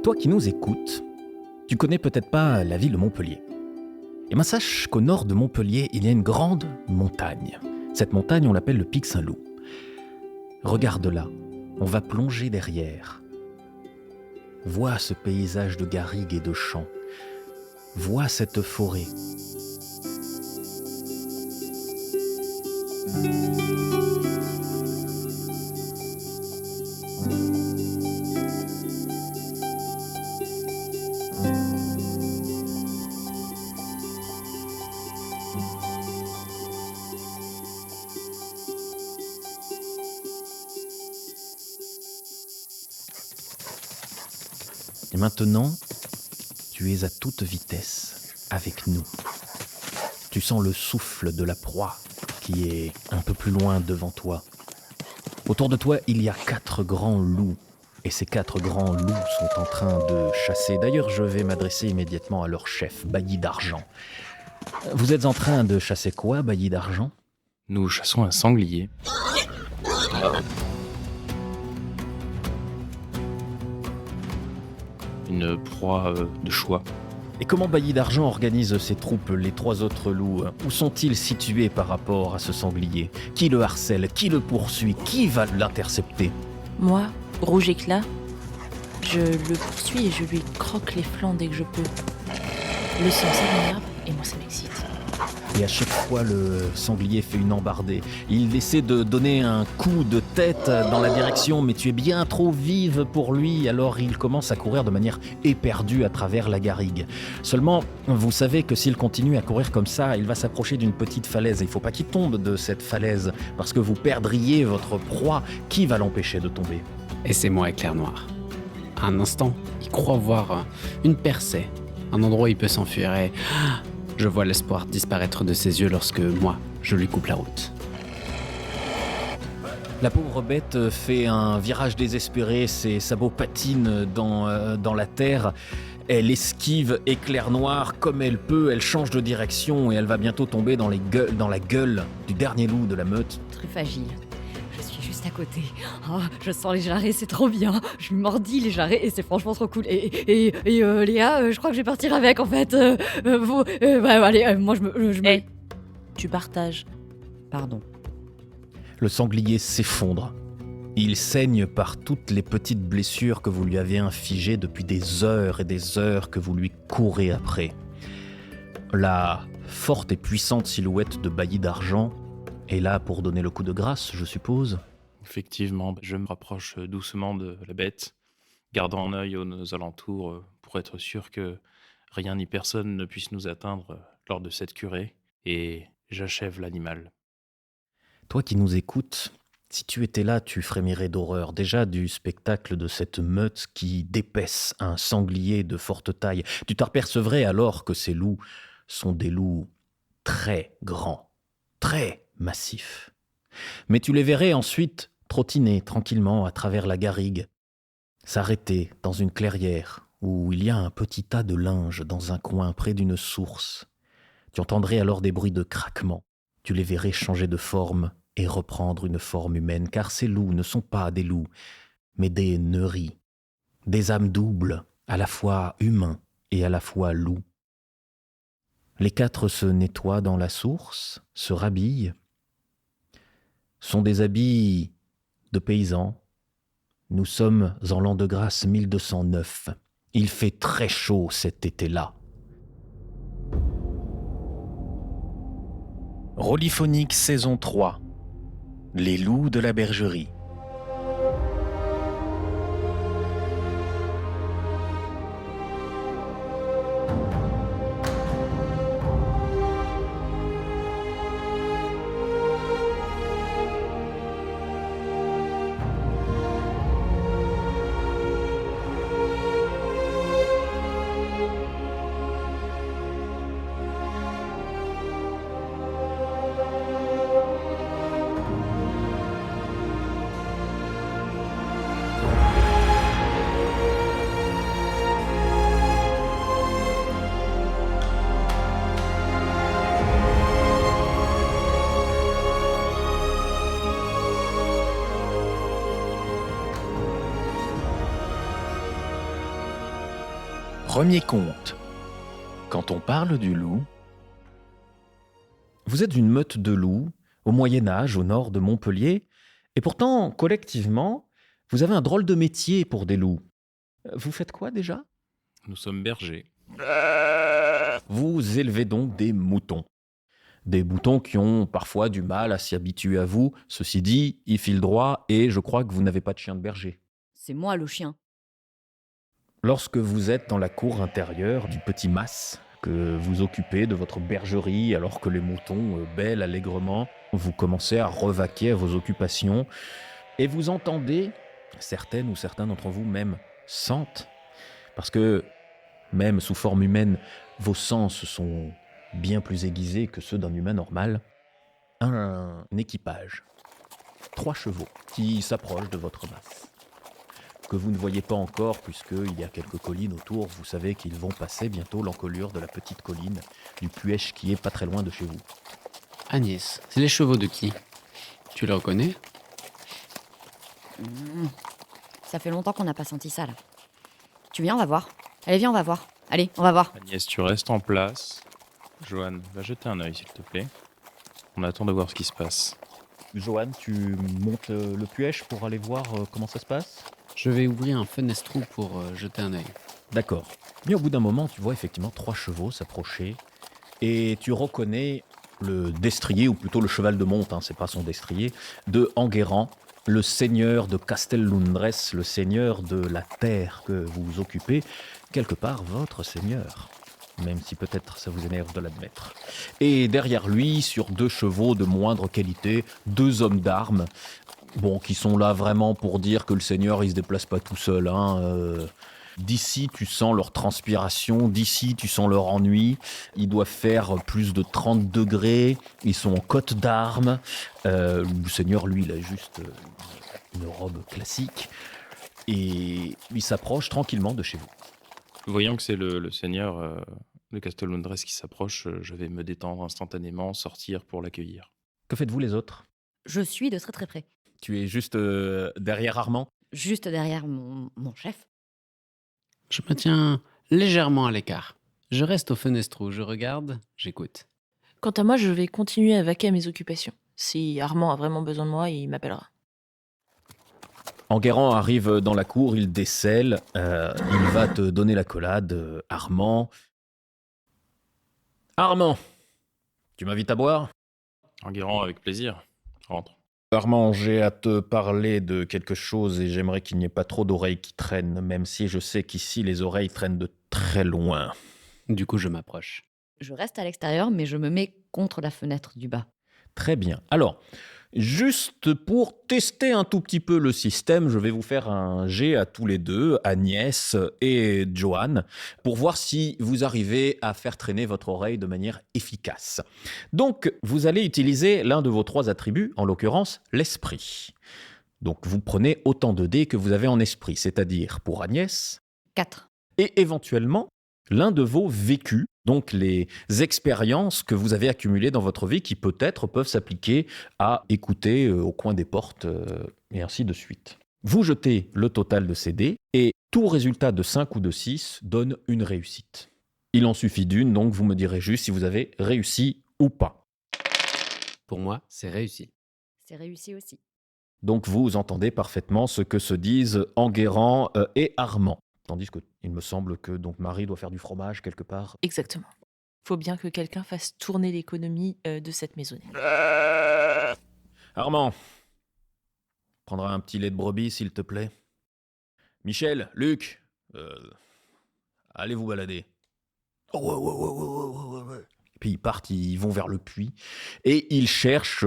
Toi qui nous écoutes, tu connais peut-être pas la ville de Montpellier. Eh bien sache qu'au nord de Montpellier, il y a une grande montagne. Cette montagne, on l'appelle le Pic Saint-Loup. Regarde-la, on va plonger derrière. Vois ce paysage de garrigues et de champs. Vois cette forêt. Et maintenant, tu es à toute vitesse avec nous. Tu sens le souffle de la proie qui est un peu plus loin devant toi. Autour de toi, il y a 4 grands loups. Et ces 4 grands loups sont en train de chasser. D'ailleurs, je vais m'adresser immédiatement à leur chef, Bailly d'Argent. Vous êtes en train de chasser quoi, Bailly d'Argent ? Nous chassons un sanglier. Une proie de choix. Et comment Bailly d'Argent organise ses troupes, les 3 autres loups ? Où sont-ils situés par rapport à ce sanglier ? Qui le harcèle ? Qui le poursuit ? Qui va l'intercepter ? Moi, rouge éclat, je le poursuis et je lui croque les flancs dès que je peux. Le sang, ça m'énerve et moi, ça m'excite. Et à chaque fois, le sanglier fait une embardée. Il essaie de donner un coup de tête dans la direction, mais tu es bien trop vive pour lui, alors il commence à courir de manière éperdue à travers la garrigue. Seulement, vous savez que s'il continue à courir comme ça, il va s'approcher d'une petite falaise. Il ne faut pas qu'il tombe de cette falaise, parce que vous perdriez votre proie. Qui va l'empêcher de tomber ? Et c'est moi, Éclair Noir. À un instant, il croit voir une percée, un endroit où il peut s'enfuir et... Je vois l'espoir disparaître de ses yeux lorsque moi, je lui coupe la route. La pauvre bête fait un virage désespéré, ses sabots patinent dans la terre. Elle esquive Éclair Noir comme elle peut, elle change de direction et elle va bientôt tomber dans la gueule du dernier loup de la meute. Trufagile. Je suis juste à côté. Oh, je sens les jarrets, c'est trop bien. Je lui mordis les jarrets et c'est franchement trop cool. Et Léa, je crois que je vais partir avec en fait. Allez, moi je me... Hey, tu partages. Pardon. Le sanglier s'effondre. Il saigne par toutes les petites blessures que vous lui avez infligées depuis des heures et des heures que vous lui courez après. La forte et puissante silhouette de Bailly d'Argent est là pour donner le coup de grâce, je suppose. Effectivement, je me rapproche doucement de la bête, gardant un œil aux alentours pour être sûr que rien ni personne ne puisse nous atteindre lors de cette curée, et j'achève l'animal. Toi qui nous écoutes, si tu étais là, tu frémirais d'horreur, déjà du spectacle de cette meute qui dépaisse un sanglier de forte taille. Tu t'apercevrais alors que ces loups sont des loups très grands, très massifs. Mais tu les verrais ensuite trottiner tranquillement à travers la garrigue, s'arrêter dans une clairière où il y a un petit tas de linge dans un coin près d'une source. Tu entendrais alors des bruits de craquement. Tu les verrais changer de forme et reprendre une forme humaine, car ces loups ne sont pas des loups, mais des neuris, des âmes doubles, à la fois humains et à la fois loups. Les 4 se nettoient dans la source, se rhabillent, sont des habits de paysans. Nous sommes en l'an de grâce 1209. Il fait très chaud cet été-là. Rôliphonique saison 3. Les loups de la bergerie. Premier conte. Quand on parle du loup, vous êtes une meute de loups au Moyen-Âge, au nord de Montpellier, et pourtant, collectivement, vous avez un drôle de métier pour des loups. Vous faites quoi déjà ? Nous sommes bergers. Vous élevez donc des moutons. Des moutons qui ont parfois du mal à s'y habituer à vous. Ceci dit, ils filent droit et je crois que vous n'avez pas de chien de berger. C'est moi le chien. Lorsque vous êtes dans la cour intérieure du petit mas, que vous occupez de votre bergerie alors que les moutons bêlent allègrement, vous commencez à revaquer à vos occupations et vous entendez, certaines ou certains d'entre vous même sentent, parce que même sous forme humaine, vos sens sont bien plus aiguisés que ceux d'un humain normal, un équipage, 3 chevaux qui s'approchent de votre mas, que vous ne voyez pas encore puisqu'il y a quelques collines autour. Vous savez qu'ils vont passer bientôt l'encolure de la petite colline du Puech qui est pas très loin de chez vous. Agnès, c'est les chevaux de qui? Tu les reconnais? Ça fait longtemps qu'on n'a pas senti ça là. Tu viens, on va voir. Allez, viens, on va voir. Allez, on va voir. Agnès, tu restes en place. Johan, va jeter un œil, s'il te plaît. On attend de voir ce qui se passe. Johan, tu montes le Puech pour aller voir comment ça se passe ? Je vais ouvrir un fenestrou pour jeter un œil. D'accord. Mais au bout d'un moment, tu vois effectivement 3 chevaux s'approcher et tu reconnais le destrier, ou plutôt le cheval de monte, c'est pas son destrier, de Enguerrand, le seigneur de Castel-Lundres, le seigneur de la terre que vous occupez, quelque part votre seigneur, même si peut-être ça vous énerve de l'admettre. Et derrière lui, sur 2 chevaux de moindre qualité, 2 hommes d'armes, qui sont là vraiment pour dire que le seigneur, il se déplace pas tout seul. D'ici, tu sens leur transpiration, d'ici, tu sens leur ennui. Il doit faire plus de 30 degrés, ils sont en cotte d'armes. Le seigneur, lui, il a juste une robe classique. Et il s'approche tranquillement de chez vous. Voyant que c'est le seigneur de Castel-Lundres qui s'approche, je vais me détendre instantanément, sortir pour l'accueillir. Que faites-vous les autres ? Je suis de très très près. Tu es juste derrière Armand ? Juste derrière mon chef. Je me tiens légèrement à l'écart. Je reste au fenestrou, je regarde, j'écoute. Quant à moi, je vais continuer à vaquer à mes occupations. Si Armand a vraiment besoin de moi, il m'appellera. Enguerrand arrive dans la cour, il décèle, il va te donner l'accolade, Armand. Armand, tu m'invites à boire ? Enguerrand, avec plaisir. Rentre. Armand, j'ai à te parler de quelque chose et j'aimerais qu'il n'y ait pas trop d'oreilles qui traînent, même si je sais qu'ici les oreilles traînent de très loin. Du coup, je m'approche. Je reste à l'extérieur, mais je me mets contre la fenêtre du bas. Très bien. Alors, juste pour tester un tout petit peu le système, je vais vous faire un jet à tous les deux, Agnès et Johan, pour voir si vous arrivez à faire traîner votre oreille de manière efficace. Donc, vous allez utiliser l'un de vos 3 attributs, en l'occurrence l'esprit. Donc, vous prenez autant de dés que vous avez en esprit, c'est-à-dire pour Agnès, 4. et éventuellement l'un de vos vécus, donc les expériences que vous avez accumulées dans votre vie qui peut-être peuvent s'appliquer à écouter au coin des portes et ainsi de suite. Vous jetez le total de ces dés et tout résultat de 5 ou de 6 donne une réussite. Il en suffit d'une, donc vous me direz juste si vous avez réussi ou pas. Pour moi, c'est réussi. C'est réussi aussi. Donc vous entendez parfaitement ce que se disent Enguerrand et Armand. Tandis qu'il me semble que donc Marie doit faire du fromage quelque part. Exactement. Faut bien que quelqu'un fasse tourner l'économie de cette maisonnée. Armand, prendras un petit lait de brebis s'il te plaît. Michel, Luc, allez vous balader. Oh, ouais. Puis ils partent, ils vont vers le puits et ils cherchent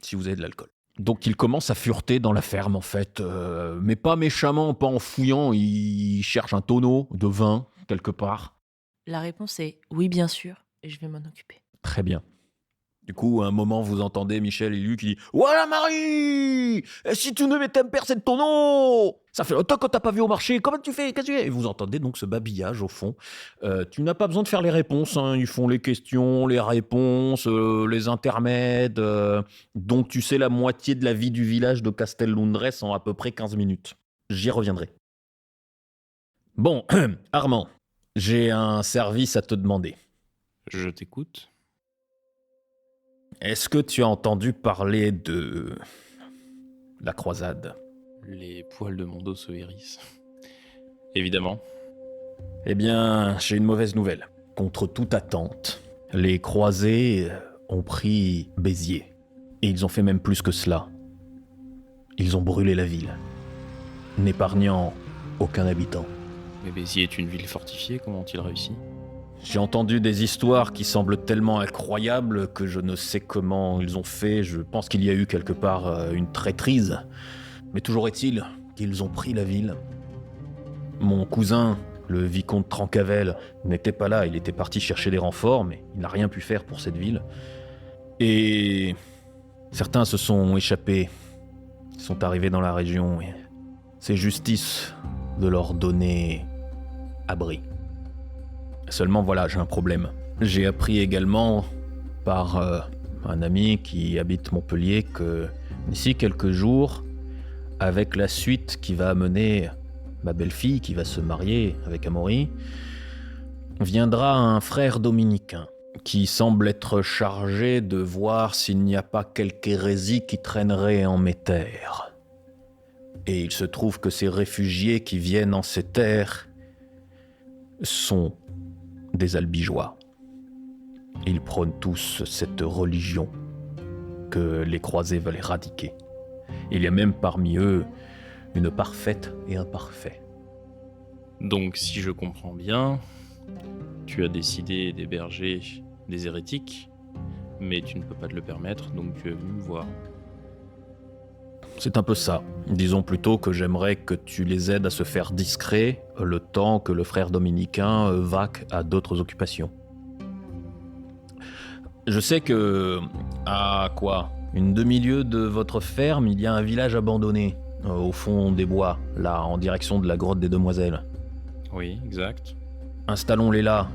si vous avez de l'alcool. Donc ils commencent à fureter dans la ferme en fait, mais pas méchamment, pas en fouillant, ils cherchent un tonneau de vin quelque part. La réponse est oui, bien sûr, et je vais m'en occuper. Très bien. Du coup, à un moment, vous entendez Michel et Luc qui dit « Voilà Marie, et si tu ne m'étais pas c'est de ton nom. Ça fait longtemps que t'as pas vu au marché, comment tu fais, qu'est-ce que tu fais ?» Et vous entendez donc ce babillage au fond. Tu n'as pas besoin de faire les réponses, ils font les questions, les réponses, les intermèdes. Donc tu sais la moitié de la vie du village de Castel-Lundres en à peu près 15 minutes. J'y reviendrai. Bon, Armand, j'ai un service à te demander. Je t'écoute. Est-ce que tu as entendu parler de la croisade ? Les poils de mon dos se hérissent. Évidemment. Eh bien, j'ai une mauvaise nouvelle. Contre toute attente, les croisés ont pris Béziers. Et ils ont fait même plus que cela. Ils ont brûlé la ville, n'épargnant aucun habitant. Mais Béziers est une ville fortifiée, comment ont-ils réussi ? J'ai entendu des histoires qui semblent tellement incroyables que je ne sais comment ils ont fait. Je pense qu'il y a eu quelque part une traîtrise. Mais toujours est-il qu'ils ont pris la ville. Mon cousin, le vicomte Trancavel, n'était pas là. Il était parti chercher des renforts, mais il n'a rien pu faire pour cette ville. Et certains se sont échappés, sont arrivés dans la région. Et c'est justice de leur donner abri. Seulement voilà, j'ai un problème. J'ai appris également par un ami qui habite Montpellier que d'ici quelques jours, avec la suite qui va amener ma belle-fille qui va se marier avec Amaury, viendra un frère dominicain qui semble être chargé de voir s'il n'y a pas quelque hérésie qui traînerait en mes terres. Et il se trouve que ces réfugiés qui viennent en ces terres sont des albigeois. Ils prônent tous cette religion que les croisés veulent éradiquer. Il y a même parmi eux une parfaite et un parfait. Donc, si je comprends bien, tu as décidé d'héberger des hérétiques, mais tu ne peux pas te le permettre, donc tu es venu me voir. C'est un peu ça. Disons plutôt que j'aimerais que tu les aides à se faire discrets le temps que le frère dominicain vaque à d'autres occupations. Je sais que, à une demi-lieue de votre ferme, il y a un village abandonné, au fond des bois, là, en direction de la grotte des Demoiselles. Oui, exact. Installons-les là.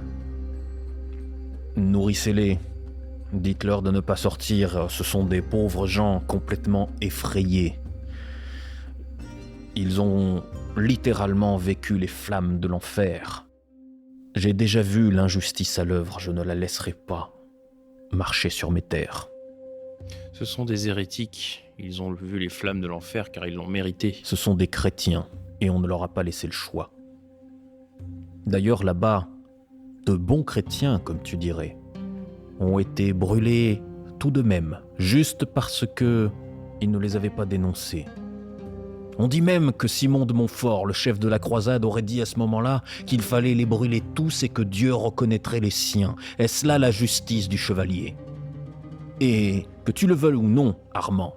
Nourrissez-les. Dites-leur de ne pas sortir, ce sont des pauvres gens complètement effrayés. Ils ont littéralement vécu les flammes de l'enfer. J'ai déjà vu l'injustice à l'œuvre, je ne la laisserai pas marcher sur mes terres. Ce sont des hérétiques. Ils ont vu les flammes de l'enfer car ils l'ont mérité. Ce sont des chrétiens, et on ne leur a pas laissé le choix. D'ailleurs, là-bas, de bons chrétiens, comme tu dirais, ont été brûlés tout de même, juste parce que ils ne les avaient pas dénoncés. On dit même que Simon de Montfort, le chef de la croisade, aurait dit à ce moment-là qu'il fallait les brûler tous et que Dieu reconnaîtrait les siens. Est-ce là la justice du chevalier ? Et que tu le veuilles ou non, Armand,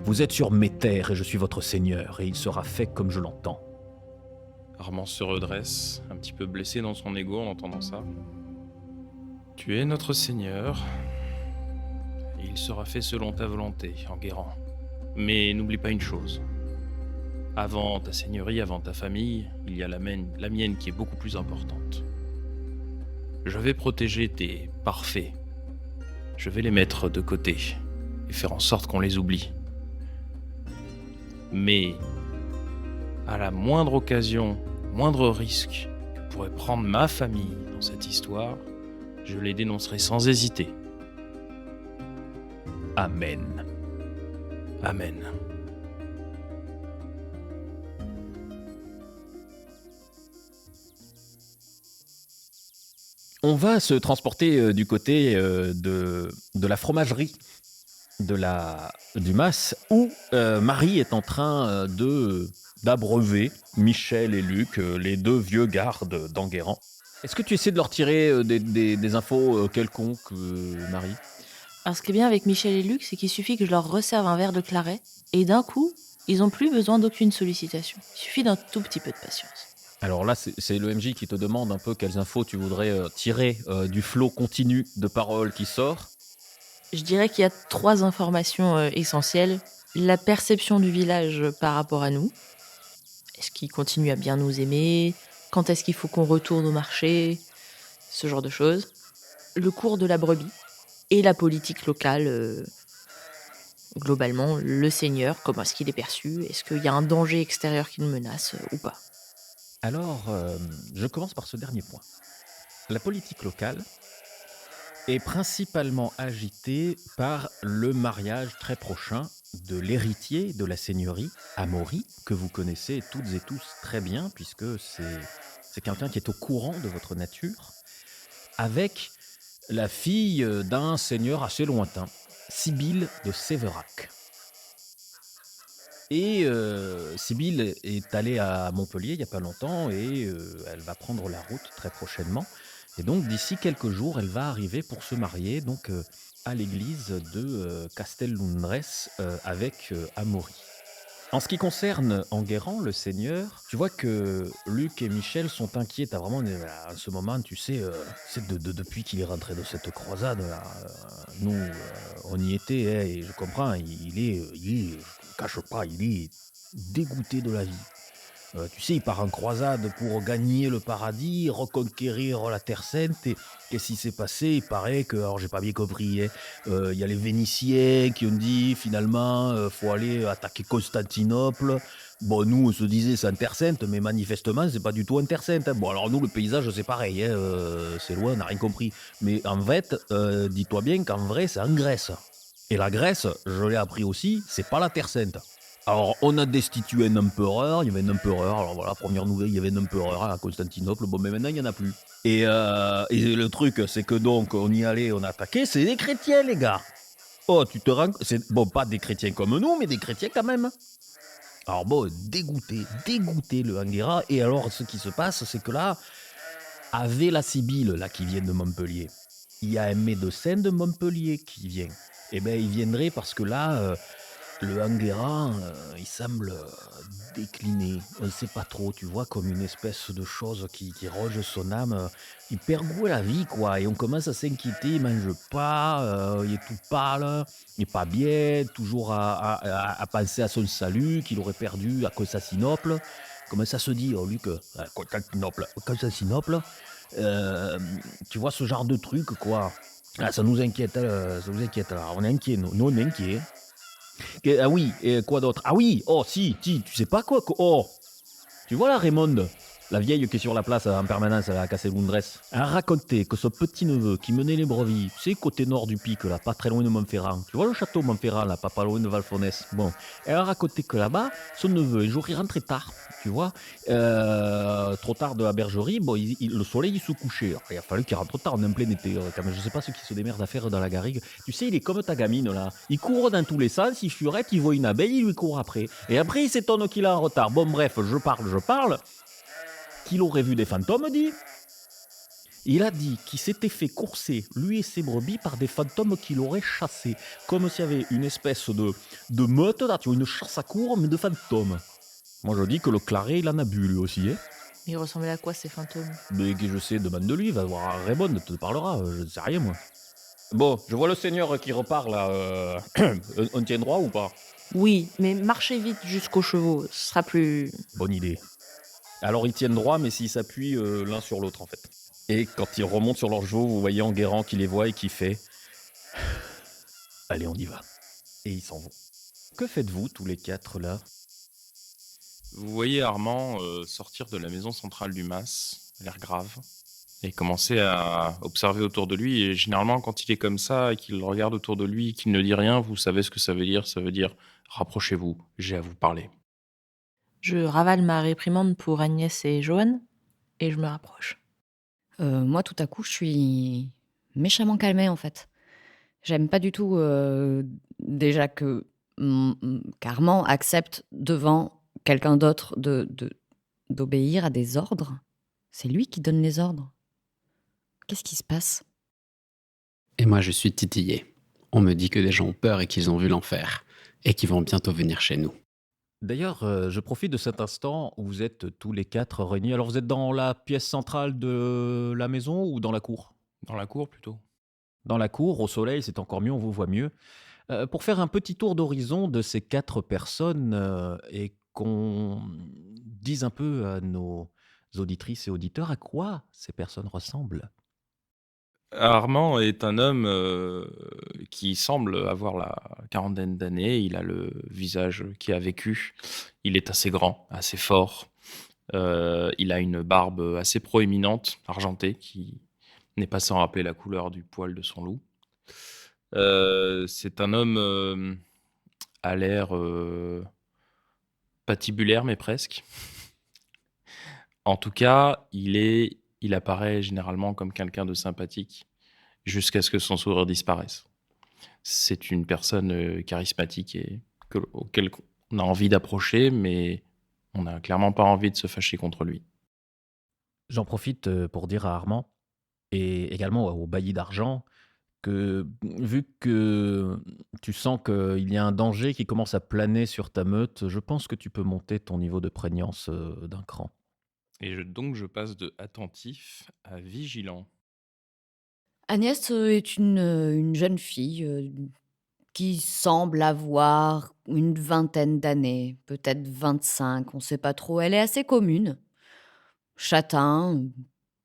vous êtes sur mes terres et je suis votre seigneur, et il sera fait comme je l'entends. Armand se redresse, un petit peu blessé dans son ego en entendant ça. Tu es notre seigneur, et il sera fait selon ta volonté, Enguerrand. Mais n'oublie pas une chose. Avant ta seigneurie, avant ta famille, il y a la mienne qui est beaucoup plus importante. Je vais protéger tes parfaits. Je vais les mettre de côté et faire en sorte qu'on les oublie. Mais à la moindre occasion, moindre risque que pourrait prendre ma famille dans cette histoire, je les dénoncerai sans hésiter. Amen. Amen. On va se transporter du côté de la fromagerie du Mas, où Marie est en train d'abreuver Michel et Luc, les deux vieux gardes d'Enguerrand. Est-ce que tu essaies de leur tirer des infos quelconques, Marie ? Alors, ce qui est bien avec Michel et Luc, c'est qu'il suffit que je leur resserve un verre de claret, et d'un coup, ils n'ont plus besoin d'aucune sollicitation. Il suffit d'un tout petit peu de patience. Alors là, c'est le MJ qui te demande un peu quelles infos tu voudrais tirer du flot continu de paroles qui sort. Je dirais qu'il y a 3 informations essentielles. La perception du village par rapport à nous. Est-ce qu'ils continuent à bien nous aimer ? Quand est-ce qu'il faut qu'on retourne au marché ? Ce genre de choses. Le cours de la brebis. Et la politique locale, globalement, le seigneur, comment est-ce qu'il est perçu ? Est-ce qu'il y a un danger extérieur qui nous menace ou pas ? Alors, je commence par ce dernier point. La politique locale est principalement agitée par le mariage très prochain de l'héritier de la seigneurie, Amaury, que vous connaissez toutes et tous très bien, puisque c'est quelqu'un qui est au courant de votre nature, avec la fille d'un seigneur assez lointain, Sibylle de Séverac. Et Sibylle est allée à Montpellier il n'y a pas longtemps et elle va prendre la route très prochainement. Et donc d'ici quelques jours, elle va arriver pour se marier donc à l'église de Castel-Lundres avec Amaury. En ce qui concerne Enguerrand, le seigneur, tu vois que Luc et Michel sont inquiets. T'as vraiment, en ce moment, tu sais, c'est depuis qu'il est rentré de cette croisade, là, nous, on y était, hein, et je comprends, je ne cache pas, il est dégoûté de la vie. Tu sais, il part en croisade pour gagner le paradis, reconquérir la Terre Sainte. Et qu'est-ce qui s'est passé? Il paraît que, alors j'ai pas bien compris, hein, il y a les Vénitiens qui ont dit finalement, faut aller attaquer Constantinople. Bon, nous, on se disait c'est en Terre Sainte, mais manifestement, c'est pas du tout en Terre Sainte, hein. Bon, alors nous, le paysage, c'est pareil, hein, c'est loin, on n'a rien compris. Mais en fait, dis-toi bien qu'en vrai, c'est en Grèce. Et la Grèce, je l'ai appris aussi, c'est pas la Terre Sainte. Alors, on a destitué un empereur, il y avait un empereur, alors voilà, première nouvelle, il y avait un empereur à Constantinople, bon, mais maintenant, il n'y en a plus. Et le truc, c'est que donc, on y allait, on a attaqué, c'est des chrétiens, les gars. Oh, tu te rends... Bon, pas des chrétiens comme nous, mais des chrétiens quand même. Alors bon, dégoûté le Anguera, et alors, ce qui se passe, c'est que là, avec la Sibylle, là, qui vient de Montpellier, il y a un médecin de Montpellier qui vient. Eh bien, il viendrait parce que là... le Anguera, il semble décliner. On ne sait pas trop, tu vois, comme une espèce de chose qui ronge son âme. Il perd goût à la vie, quoi. Et on commence à s'inquiéter. Il mange pas, il est tout pâle, il n'est pas bien, toujours à penser à son salut qu'il aurait perdu à Constantinople. Comment ça se dit, oh, Luc? Constantinople. Tu vois, ce genre de truc, quoi. Ah, ça nous inquiète, ça nous inquiète. Alors, on est inquiet, nous on est inquiets. Ah oui, et quoi d'autre? Ah oui, oh si, tu sais pas quoi? Oh, tu vois la Raymonde, la vieille qui est sur la place en permanence à Castel-Lundres, elle a raconté que son petit-neveu qui menait les brevis, tu sais, côté nord du pic, là, pas très loin de Montferrand, tu vois le château Montferrand, là, pas loin de Valfonès. Bon, elle a raconté que là-bas, son neveu, un jour, il rentrait tard, tu vois, trop tard de la bergerie, bon, le soleil, il se couchait. Alors, il a fallu qu'il rentre tard, on est en plein été, quand même, je sais pas ce qui se démerde à faire dans la garrigue. Tu sais, il est comme ta gamine, là. Il court dans tous les sens, il furette, il voit une abeille, il lui court après. Et après, il s'étonne qu'il est en retard. Bon, bref, je parle. Qu'il aurait vu des fantômes, dit. Il a dit qu'il s'était fait courser, lui et ses brebis, par des fantômes qu'il aurait chassés. Comme s'il y avait une espèce de meute, là, tu vois, une chasse à courre, mais de fantômes. Moi, je dis que le Claret, il en a bu, lui aussi, hein. Il ressemblait à quoi ces fantômes? Mais que je sais, demande de lui, va voir Raymond, te parlera, je ne sais rien, moi. Bon, je vois le seigneur qui repart, là. On tient droit ou pas? Oui, mais marchez vite jusqu'aux chevaux, ce sera plus... Bonne idée. Alors ils tiennent droit, mais s'ils s'appuient l'un sur l'autre, en fait. Et quand ils remontent sur leurs chevaux, vous voyez Enguerrand qui les voit et qui fait « Allez, on y va ». Et ils s'en vont. Que faites-vous, tous les quatre, là? Vous voyez Armand sortir de la maison centrale du Mas, l'air grave, et commencer à observer autour de lui. Et généralement, quand il est comme ça et qu'il regarde autour de lui et qu'il ne dit rien, vous savez ce que ça veut dire. Ça veut dire « Rapprochez-vous, j'ai à vous parler ». Je ravale ma réprimande pour Agnès et Joanne, et je me rapproche. Moi, tout à coup, je suis méchamment calmée, en fait. J'aime pas du tout déjà que Carman accepte devant quelqu'un d'autre d'obéir à des ordres. C'est lui qui donne les ordres. Qu'est-ce qui se passe? Et moi, je suis titillé. On me dit que des gens ont peur et qu'ils ont vu l'enfer. Et qu'ils vont bientôt venir chez nous. D'ailleurs, je profite de cet instant où vous êtes tous les quatre réunis. Alors, vous êtes dans la pièce centrale de la maison ou dans la cour? Dans la cour, plutôt. Dans la cour, au soleil, c'est encore mieux, on vous voit mieux. Pour faire un petit tour d'horizon de ces quatre personnes et qu'on dise un peu à nos auditrices et auditeurs à quoi ces personnes ressemblent. Armand est un homme qui semble avoir la quarantaine d'années. Il a le visage qui a vécu. Il est assez grand, assez fort. Il a une barbe assez proéminente, argentée, qui n'est pas sans rappeler la couleur du poil de son loup. C'est un homme à l'air patibulaire, mais presque. En tout cas, il apparaît généralement comme quelqu'un de sympathique jusqu'à ce que son sourire disparaisse. C'est une personne charismatique et auquel on a envie d'approcher, mais on n'a clairement pas envie de se fâcher contre lui. J'en profite pour dire à Armand et également au bailli d'argent que vu que tu sens qu'il y a un danger qui commence à planer sur ta meute, je pense que tu peux monter ton niveau de prégnance d'un cran. Donc je passe de attentif à vigilant. Agnès est une jeune fille qui semble avoir une vingtaine d'années, peut-être 25, on ne sait pas trop. Elle est assez commune, châtain,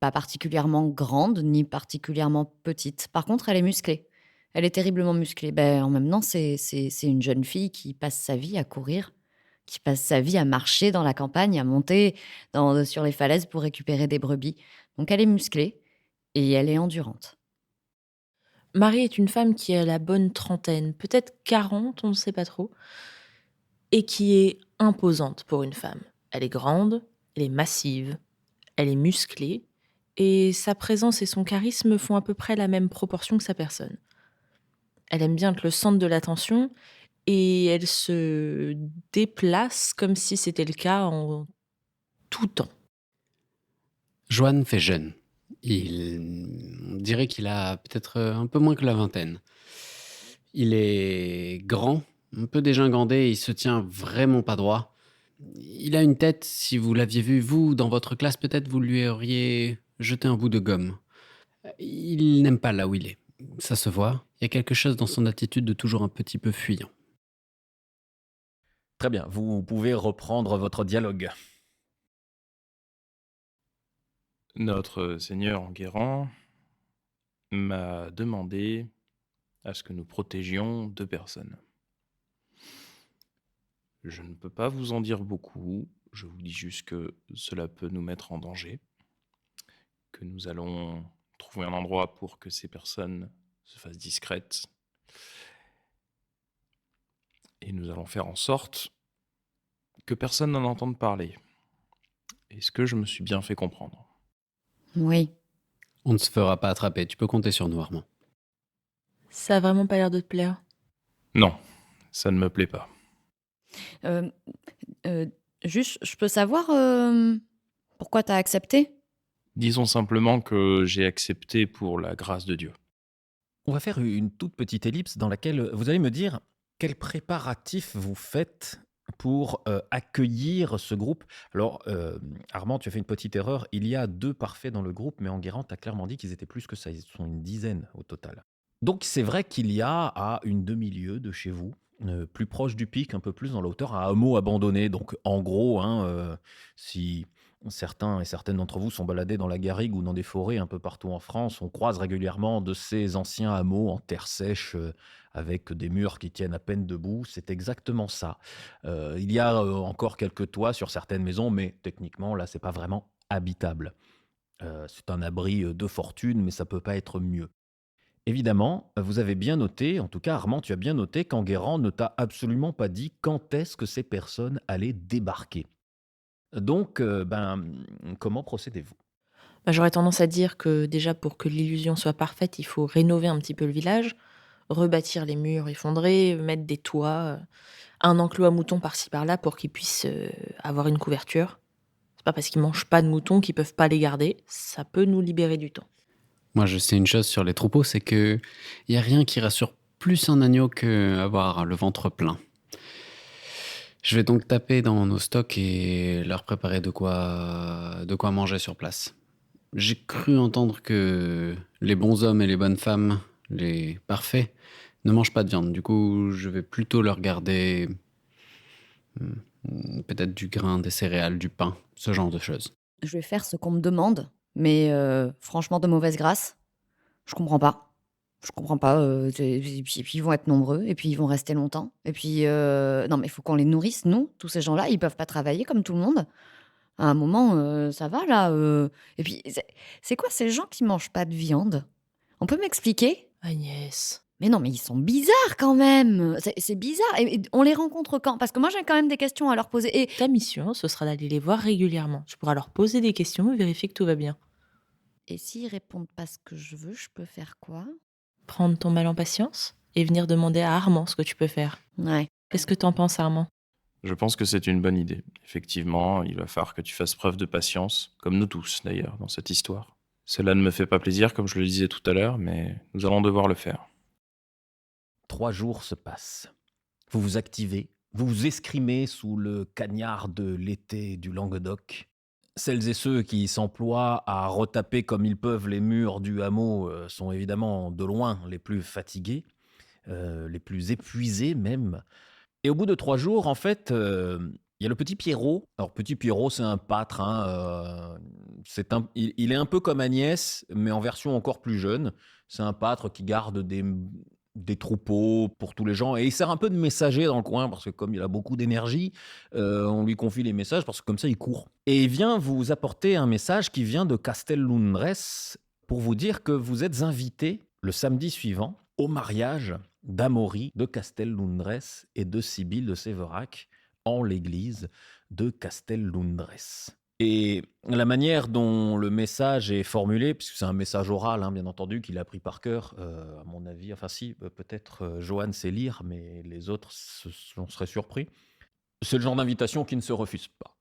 pas particulièrement grande ni particulièrement petite. Par contre, elle est musclée. Elle est terriblement musclée. Ben, en même temps, c'est une jeune fille qui passe sa vie à courir, qui passe sa vie à marcher dans la campagne, à monter sur les falaises pour récupérer des brebis. Donc elle est musclée et elle est endurante. Marie est une femme qui a la bonne trentaine, peut-être 40, on ne sait pas trop, et qui est imposante pour une femme. Elle est grande, elle est massive, elle est musclée, et sa présence et son charisme font à peu près la même proportion que sa personne. Elle aime bien être le centre de l'attention, et elle se déplace comme si c'était le cas en tout temps. Joanne fait jeune. On dirait qu'il a peut-être un peu moins que la vingtaine. Il est grand, un peu dégingandé, et il se tient vraiment pas droit. Il a une tête, si vous l'aviez vu, vous, dans votre classe, peut-être vous lui auriez jeté un bout de gomme. Il n'aime pas là où il est. Ça se voit. Il y a quelque chose dans son attitude de toujours un petit peu fuyant. Très bien, vous pouvez reprendre votre dialogue. Notre seigneur Enguerrand m'a demandé à ce que nous protégions 2 personnes. Je ne peux pas vous en dire beaucoup, je vous dis juste que cela peut nous mettre en danger, que nous allons trouver un endroit pour que ces personnes se fassent discrètes et nous allons faire en sorte que personne n'en entende parler. Est-ce que je me suis bien fait comprendre? Oui. On ne se fera pas attraper, tu peux compter sur nous, Armand. Ça a vraiment pas l'air de te plaire. Non, ça ne me plaît pas. Euh, euh, Juste, je peux savoir pourquoi t'as accepté? Disons simplement que j'ai accepté pour la grâce de Dieu. On va faire une toute petite ellipse dans laquelle vous allez me dire quels préparatifs vous faites pour accueillir ce groupe. Alors, Armand, tu as fait une petite erreur. Il y a 2 parfaits dans le groupe, mais Enguerrand t'a clairement dit qu'ils étaient plus que ça. Ils sont une dizaine au total. Donc, c'est vrai qu'il y a à une demi-lieue de chez vous, plus proche du pic, un peu plus dans la hauteur, un hameau abandonné. Donc, en gros, hein, si certains et certaines d'entre vous sont baladés dans la garrigue ou dans des forêts un peu partout en France, on croise régulièrement de ces anciens hameaux en terre sèche avec des murs qui tiennent à peine debout. C'est exactement ça. Il y a encore quelques toits sur certaines maisons, mais techniquement, là, c'est pas vraiment habitable. C'est un abri de fortune, mais ça peut pas être mieux. Évidemment, vous avez bien noté, en tout cas Armand, tu as bien noté qu'Enguerrand ne t'a absolument pas dit quand est-ce que ces personnes allaient débarquer. Donc, comment procédez-vous? Bah, j'aurais tendance à dire que déjà pour que l'illusion soit parfaite, il faut rénover un petit peu le village, rebâtir les murs effondrés, mettre des toits, un enclos à moutons par-ci par-là pour qu'ils puissent avoir une couverture. C'est pas parce qu'ils mangent pas de moutons qu'ils peuvent pas les garder. Ça peut nous libérer du temps. Moi, je sais une chose sur les troupeaux, c'est que y a rien qui rassure plus un agneau que avoir le ventre plein. Je vais donc taper dans nos stocks et leur préparer de quoi manger sur place. J'ai cru entendre que les bons hommes et les bonnes femmes, les parfaits, ne mangent pas de viande. Du coup, je vais plutôt leur garder peut-être du grain, des céréales, du pain, ce genre de choses. Je vais faire ce qu'on me demande, mais franchement, de mauvaise grâce. Je comprends pas. Je comprends pas. Et puis ils vont être nombreux, et puis ils vont rester longtemps. Et puis, non, mais il faut qu'on les nourrisse, nous, tous ces gens-là. Ils peuvent pas travailler comme tout le monde. À un moment, ça va là, et puis c'est quoi ces gens qui mangent pas de viande? On peut m'expliquer? Agnès. Mais non, mais ils sont bizarres quand même! C'est bizarre et on les rencontre quand? Parce que moi, j'ai quand même des questions à leur poser et Ta mission, ce sera d'aller les voir régulièrement. Tu pourras leur poser des questions et vérifier que tout va bien. s'ils répondent pas ce que je veux, je peux faire quoi? Prendre ton mal en patience et venir demander à Armand ce que tu peux faire. Ouais. Qu'est-ce que t'en penses, Armand? Je pense que c'est une bonne idée. Effectivement, il va falloir que tu fasses preuve de patience, comme nous tous d'ailleurs, dans cette histoire. Cela ne me fait pas plaisir, comme je le disais tout à l'heure, mais nous allons devoir le faire. 3 jours se passent. Vous vous activez, vous vous escrimez sous le cagnard de l'été du Languedoc. Celles et ceux qui s'emploient à retaper comme ils peuvent les murs du hameau sont évidemment de loin les plus fatigués, les plus épuisés même. Et au bout de 3 jours, en fait, il y a le petit Pierrot. Alors, petit Pierrot, c'est un pâtre, hein, il est un peu comme Agnès, mais en version encore plus jeune. C'est un pâtre qui garde des troupeaux pour tous les gens. Et il sert un peu de messager dans le coin, parce que comme il a beaucoup d'énergie, on lui confie les messages, parce que comme ça, il court. Et il vient vous apporter un message qui vient de Castel-Lundres pour vous dire que vous êtes invité le samedi suivant au mariage d'Amaury de Castel-Lundres et de Sibylle de Séverac en l'église de Castel-Lundres. Et la manière dont le message est formulé, puisque c'est un message oral, hein, bien entendu, qu'il a pris par cœur, à mon avis, enfin si, peut-être Johan sait lire, mais les autres on serait surpris. C'est le genre d'invitation qui ne se refuse pas.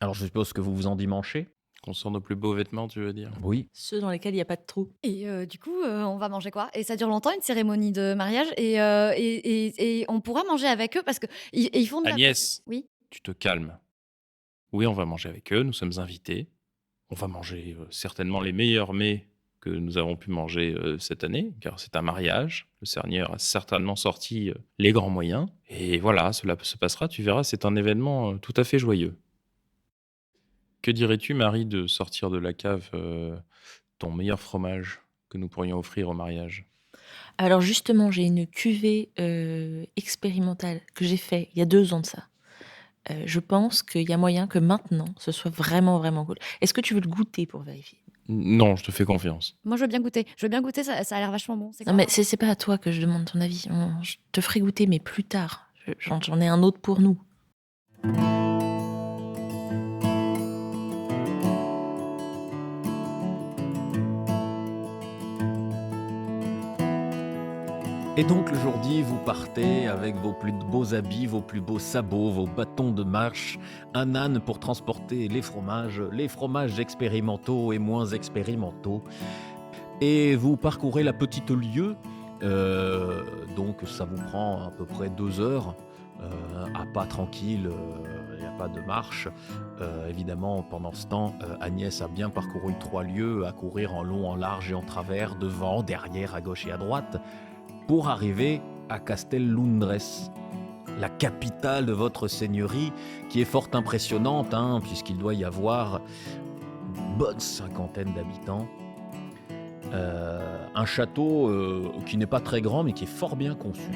Alors je suppose que vous vous endimanchez. Qu'on sort nos plus beaux vêtements, tu veux dire? Oui. Ceux dans lesquels il n'y a pas de trou. Et du coup, on va manger quoi? Et ça dure longtemps une cérémonie de mariage et on pourra manger avec eux parce que ils font de la Agnès, oui? tu te calmes. Oui, on va manger avec eux, nous sommes invités. On va manger certainement les meilleurs mets que nous avons pu manger cette année, car c'est un mariage. Le Seigneur a certainement sorti les grands moyens. Et voilà, cela se passera, tu verras, c'est un événement tout à fait joyeux. Que dirais-tu, Marie, de sortir de la cave ton meilleur fromage que nous pourrions offrir au mariage? Alors justement, j'ai une cuvée expérimentale que j'ai fait il y a 2 ans de ça. Je pense qu'il y a moyen que maintenant, ce soit vraiment, vraiment cool. Est-ce que tu veux le goûter pour vérifier? Non, je te fais confiance. Moi, je veux bien goûter. Je veux bien goûter, ça a l'air vachement bon. C'est Non, quoi? mais c'est pas à toi que je demande ton avis. Je te ferai goûter, mais plus tard. J'en ai un autre pour nous. Et donc le jour dit, vous partez avec vos plus beaux habits, vos plus beaux sabots, vos bâtons de marche, un âne pour transporter les fromages expérimentaux et moins expérimentaux. Et vous parcourez la petite lieue, donc ça vous prend à peu près 2 heures, à pas tranquille, il n'y a pas de marche. Évidemment, pendant ce temps, Agnès a bien parcouru 3 lieues à courir en long, en large et en travers, devant, derrière, à gauche et à droite, pour arriver à Castel-Lundres, la capitale de votre seigneurie, qui est fort impressionnante, hein, puisqu'il doit y avoir une bonne 50aine d'habitants. Un château qui n'est pas très grand, mais qui est fort bien conçu.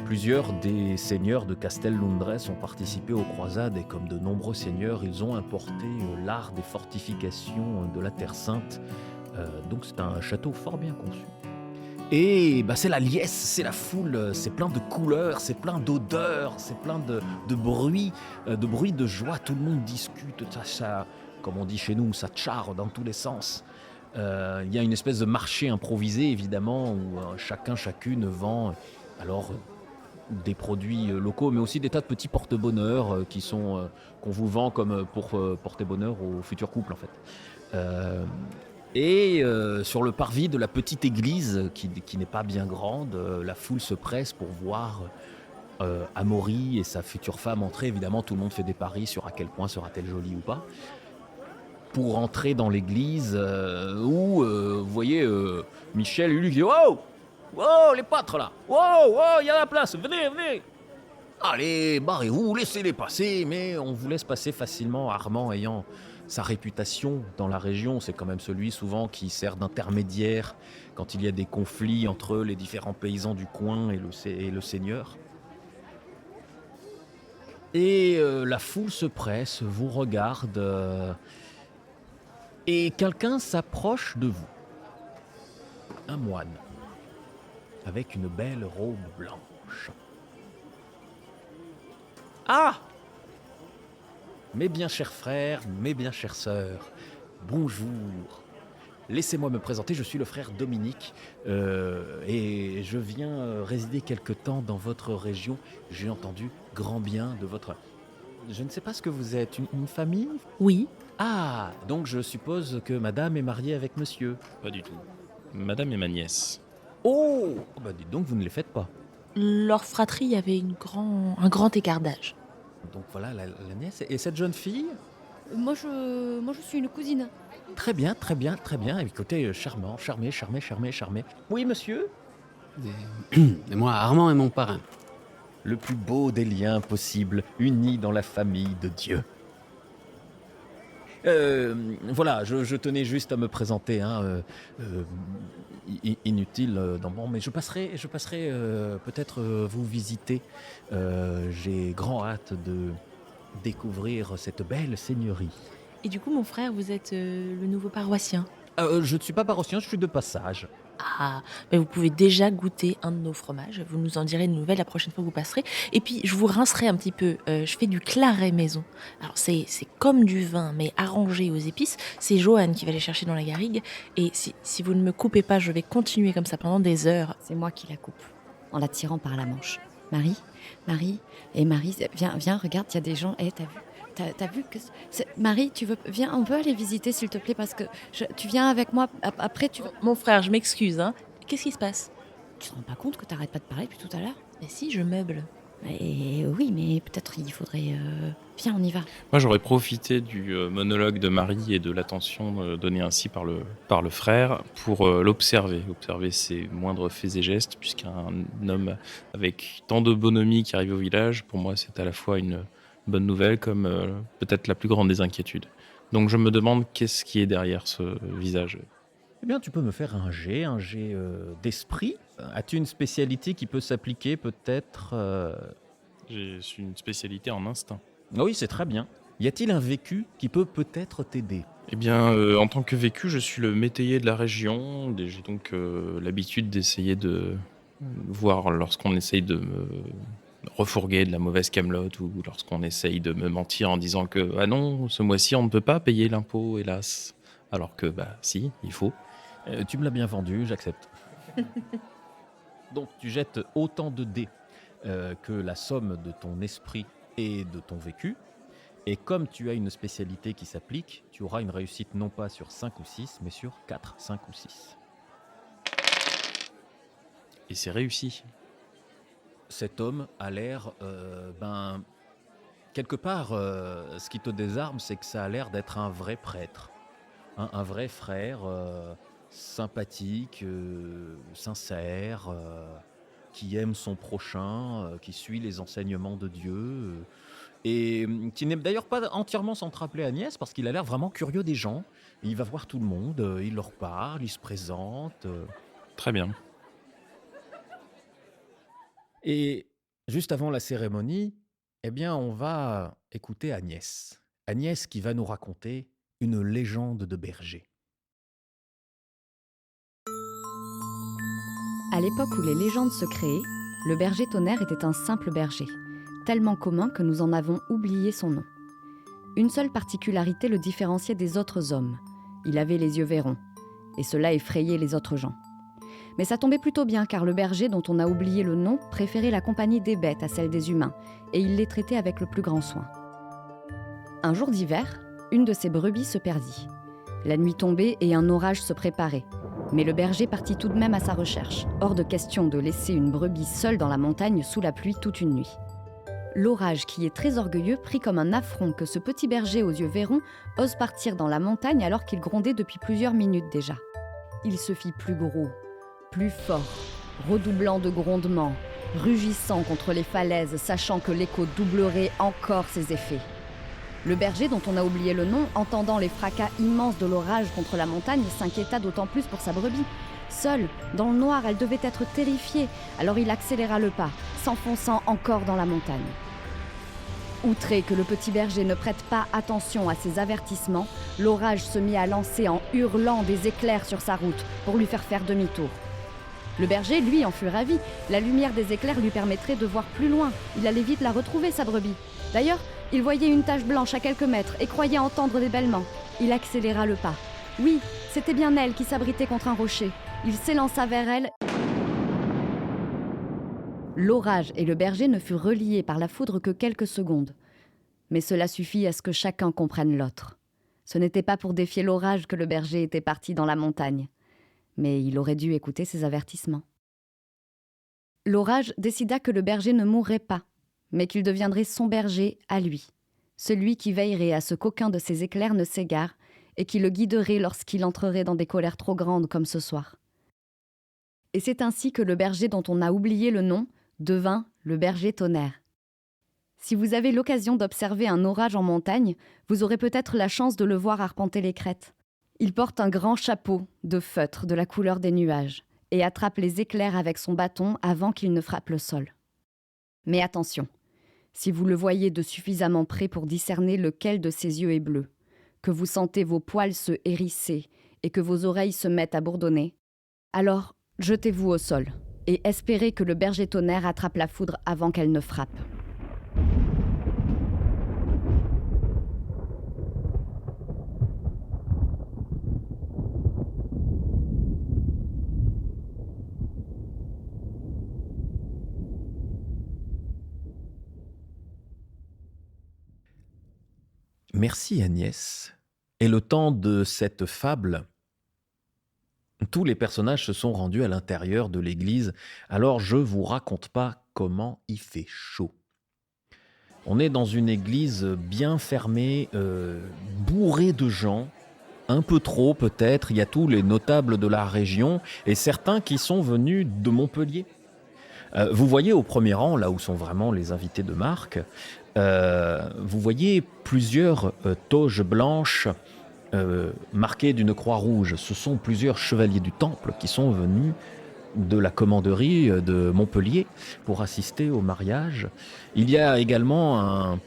Plusieurs des seigneurs de Castel-Lundres ont participé aux croisades et comme de nombreux seigneurs, ils ont importé l'art des fortifications de la Terre Sainte. Donc c'est un château fort bien conçu. Et c'est la liesse, c'est la foule, c'est plein de couleurs, c'est plein d'odeurs, c'est plein de bruits, de joie. Tout le monde discute, ça, comme on dit chez nous, ça tcharre dans tous les sens. Il y a une espèce de marché improvisé, évidemment, où chacune vend alors des produits locaux, mais aussi des tas de petits porte-bonheur qu'on vous vend comme pour porter bonheur au futur couple, en fait. Et sur le parvis de la petite église, qui n'est pas bien grande, la foule se presse pour voir Amaury et sa future femme entrer. Évidemment, tout le monde fait des paris sur à quel point sera-t-elle jolie ou pas. Pour entrer dans l'église, où, vous voyez, Michel, lui dit « Wow! Wow, les pâtres là! Wow, wow, il y a la place, venez, venez! Allez, barrez-vous, laissez-les passer, mais on vous laisse passer facilement, Armand ayant sa réputation dans la région, c'est quand même celui souvent qui sert d'intermédiaire quand il y a des conflits entre les différents paysans du coin et le seigneur. Et la foule se presse, vous regarde, et quelqu'un s'approche de vous. Un moine, avec une belle robe blanche. Ah! Mes bien chers frères, mes bien chères sœurs, bonjour. Laissez-moi me présenter, je suis le frère Dominique et je viens résider quelque temps dans votre région. J'ai entendu grand bien de votre... Je ne sais pas ce que vous êtes, une famille? Oui, Ah, donc je suppose que madame est mariée avec monsieur. Pas du tout. Madame est ma nièce. Oh! Bah dites donc, vous ne les faites pas. leur fratrie avait un grand écart d'âge. Donc voilà, la nièce. Et cette jeune fille? Moi, je suis une cousine. Très bien, très bien, très bien. Écoutez, charmant, charmé. Oui, monsieur? Et moi, Armand est mon parrain. Le plus beau des liens possibles, unis dans la famille de Dieu. Voilà, je tenais juste à me présenter, inutile mais je passerai peut-être vous visiter. J'ai grand hâte de découvrir cette belle seigneurie. Et du coup, mon frère, vous êtes le nouveau paroissien. Je ne suis pas paroissien, je suis de passage. Ah, mais vous pouvez déjà goûter un de nos fromages. Vous nous en direz de nouvelles la prochaine fois que vous passerez. Et puis, je vous rincerai un petit peu. Je fais du claret maison. Alors, c'est comme du vin, mais arrangé aux épices. C'est Johan qui va les chercher dans la garrigue. Et si vous ne me coupez pas, je vais continuer comme ça pendant des heures. C'est moi qui la coupe, en la tirant par la manche. Marie, viens, regarde, il y a des gens. T'as vu que... Marie, viens, on peut aller visiter, s'il te plaît, parce que tu viens avec moi, après tu... Mon frère, je m'excuse, hein. Qu'est-ce qui se passe? Tu te rends pas compte que t'arrêtes pas de parler depuis tout à l'heure? Mais si, je meuble. Et oui, mais peut-être il faudrait... Viens, on y va. Moi, j'aurais profité du monologue de Marie et de l'attention donnée ainsi par le frère pour l'observer. Observer ses moindres faits et gestes, puisqu'un homme avec tant de bonhomie qui arrive au village, pour moi, c'est à la fois une bonne nouvelle comme peut-être la plus grande des inquiétudes. Donc je me demande qu'est-ce qui est derrière ce visage. Eh bien, tu peux me faire un jet d'esprit. As-tu une spécialité qui peut s'appliquer peut-être J'ai une spécialité en instinct. Ah oui, c'est très bien. Y a-t-il un vécu qui peut peut-être t'aider? Eh bien, en tant que vécu, je suis le métayer de la région. Et j'ai donc l'habitude d'essayer de voir lorsqu'on essaye de me refourguer de la mauvaise camelote ou lorsqu'on essaye de me mentir en disant que « Ah non, ce mois-ci, on ne peut pas payer l'impôt, hélas !» Alors que, si, il faut. Tu me l'as bien vendu, j'accepte. Donc, tu jettes autant de dés que la somme de ton esprit et de ton vécu. Et comme tu as une spécialité qui s'applique, tu auras une réussite non pas sur 5 ou 6, mais sur 4, 5 ou 6. Et c'est réussi. Cet homme a l'air, quelque part, ce qui te désarme, c'est que ça a l'air d'être un vrai prêtre, un vrai frère, sympathique, sincère, qui aime son prochain, qui suit les enseignements de Dieu, et qui n'est d'ailleurs pas entièrement sans te rappeler Agnès, parce qu'il a l'air vraiment curieux des gens. Il va voir tout le monde, il leur parle, il se présente. Très bien. Et juste avant la cérémonie, eh bien, on va écouter Agnès. Agnès qui va nous raconter une légende de berger. À l'époque où les légendes se créaient, le berger Tonnerre était un simple berger, tellement commun que nous en avons oublié son nom. Une seule particularité le différenciait des autres hommes. Il avait les yeux vairons, et cela effrayait les autres gens. Mais ça tombait plutôt bien car le berger dont on a oublié le nom préférait la compagnie des bêtes à celle des humains, et il les traitait avec le plus grand soin. Un jour d'hiver, une de ses brebis se perdit. La nuit tombait et un orage se préparait. Mais le berger partit tout de même à sa recherche. Hors de question de laisser une brebis seule dans la montagne sous la pluie toute une nuit. L'orage, qui est très orgueilleux, prit comme un affront que ce petit berger aux yeux vairons ose partir dans la montagne alors qu'il grondait depuis plusieurs minutes déjà. Il se fit plus gros, plus fort, redoublant de grondements, rugissant contre les falaises, sachant que l'écho doublerait encore ses effets. Le berger, dont on a oublié le nom, entendant les fracas immenses de l'orage contre la montagne, s'inquiéta d'autant plus pour sa brebis. Seule, dans le noir, elle devait être terrifiée, alors il accéléra le pas, s'enfonçant encore dans la montagne. Outré que le petit berger ne prête pas attention à ses avertissements, l'orage se mit à lancer en hurlant des éclairs sur sa route pour lui faire demi-tour. Le berger, lui, en fut ravi. La lumière des éclairs lui permettrait de voir plus loin. Il allait vite la retrouver, sa brebis. D'ailleurs, il voyait une tache blanche à quelques mètres et croyait entendre des bêlements. Il accéléra le pas. Oui, c'était bien elle qui s'abritait contre un rocher. Il s'élança vers elle. L'orage et le berger ne furent reliés par la foudre que quelques secondes. Mais cela suffit à ce que chacun comprenne l'autre. Ce n'était pas pour défier l'orage que le berger était parti dans la montagne. Mais il aurait dû écouter ses avertissements. L'orage décida que le berger ne mourrait pas, mais qu'il deviendrait son berger à lui, celui qui veillerait à ce qu'aucun de ses éclairs ne s'égare et qui le guiderait lorsqu'il entrerait dans des colères trop grandes comme ce soir. Et c'est ainsi que le berger dont on a oublié le nom devint le berger tonnerre. Si vous avez l'occasion d'observer un orage en montagne, vous aurez peut-être la chance de le voir arpenter les crêtes. Il porte un grand chapeau de feutre de la couleur des nuages et attrape les éclairs avec son bâton avant qu'il ne frappe le sol. Mais attention, si vous le voyez de suffisamment près pour discerner lequel de ses yeux est bleu, que vous sentez vos poils se hérisser et que vos oreilles se mettent à bourdonner, alors jetez-vous au sol et espérez que le berger tonnerre attrape la foudre avant qu'elle ne frappe. Merci Agnès. Et le temps de cette fable, tous les personnages se sont rendus à l'intérieur de l'église, alors je vous raconte pas comment il fait chaud. On est dans une église bien fermée, bourrée de gens, un peu trop peut-être, il y a tous les notables de la région et certains qui sont venus de Montpellier. Vous voyez au premier rang, là où sont vraiment les invités de marque, vous voyez plusieurs toges blanches marquées d'une croix rouge. Ce sont plusieurs chevaliers du Temple qui sont venus de la commanderie de Montpellier pour assister au mariage. Il y a également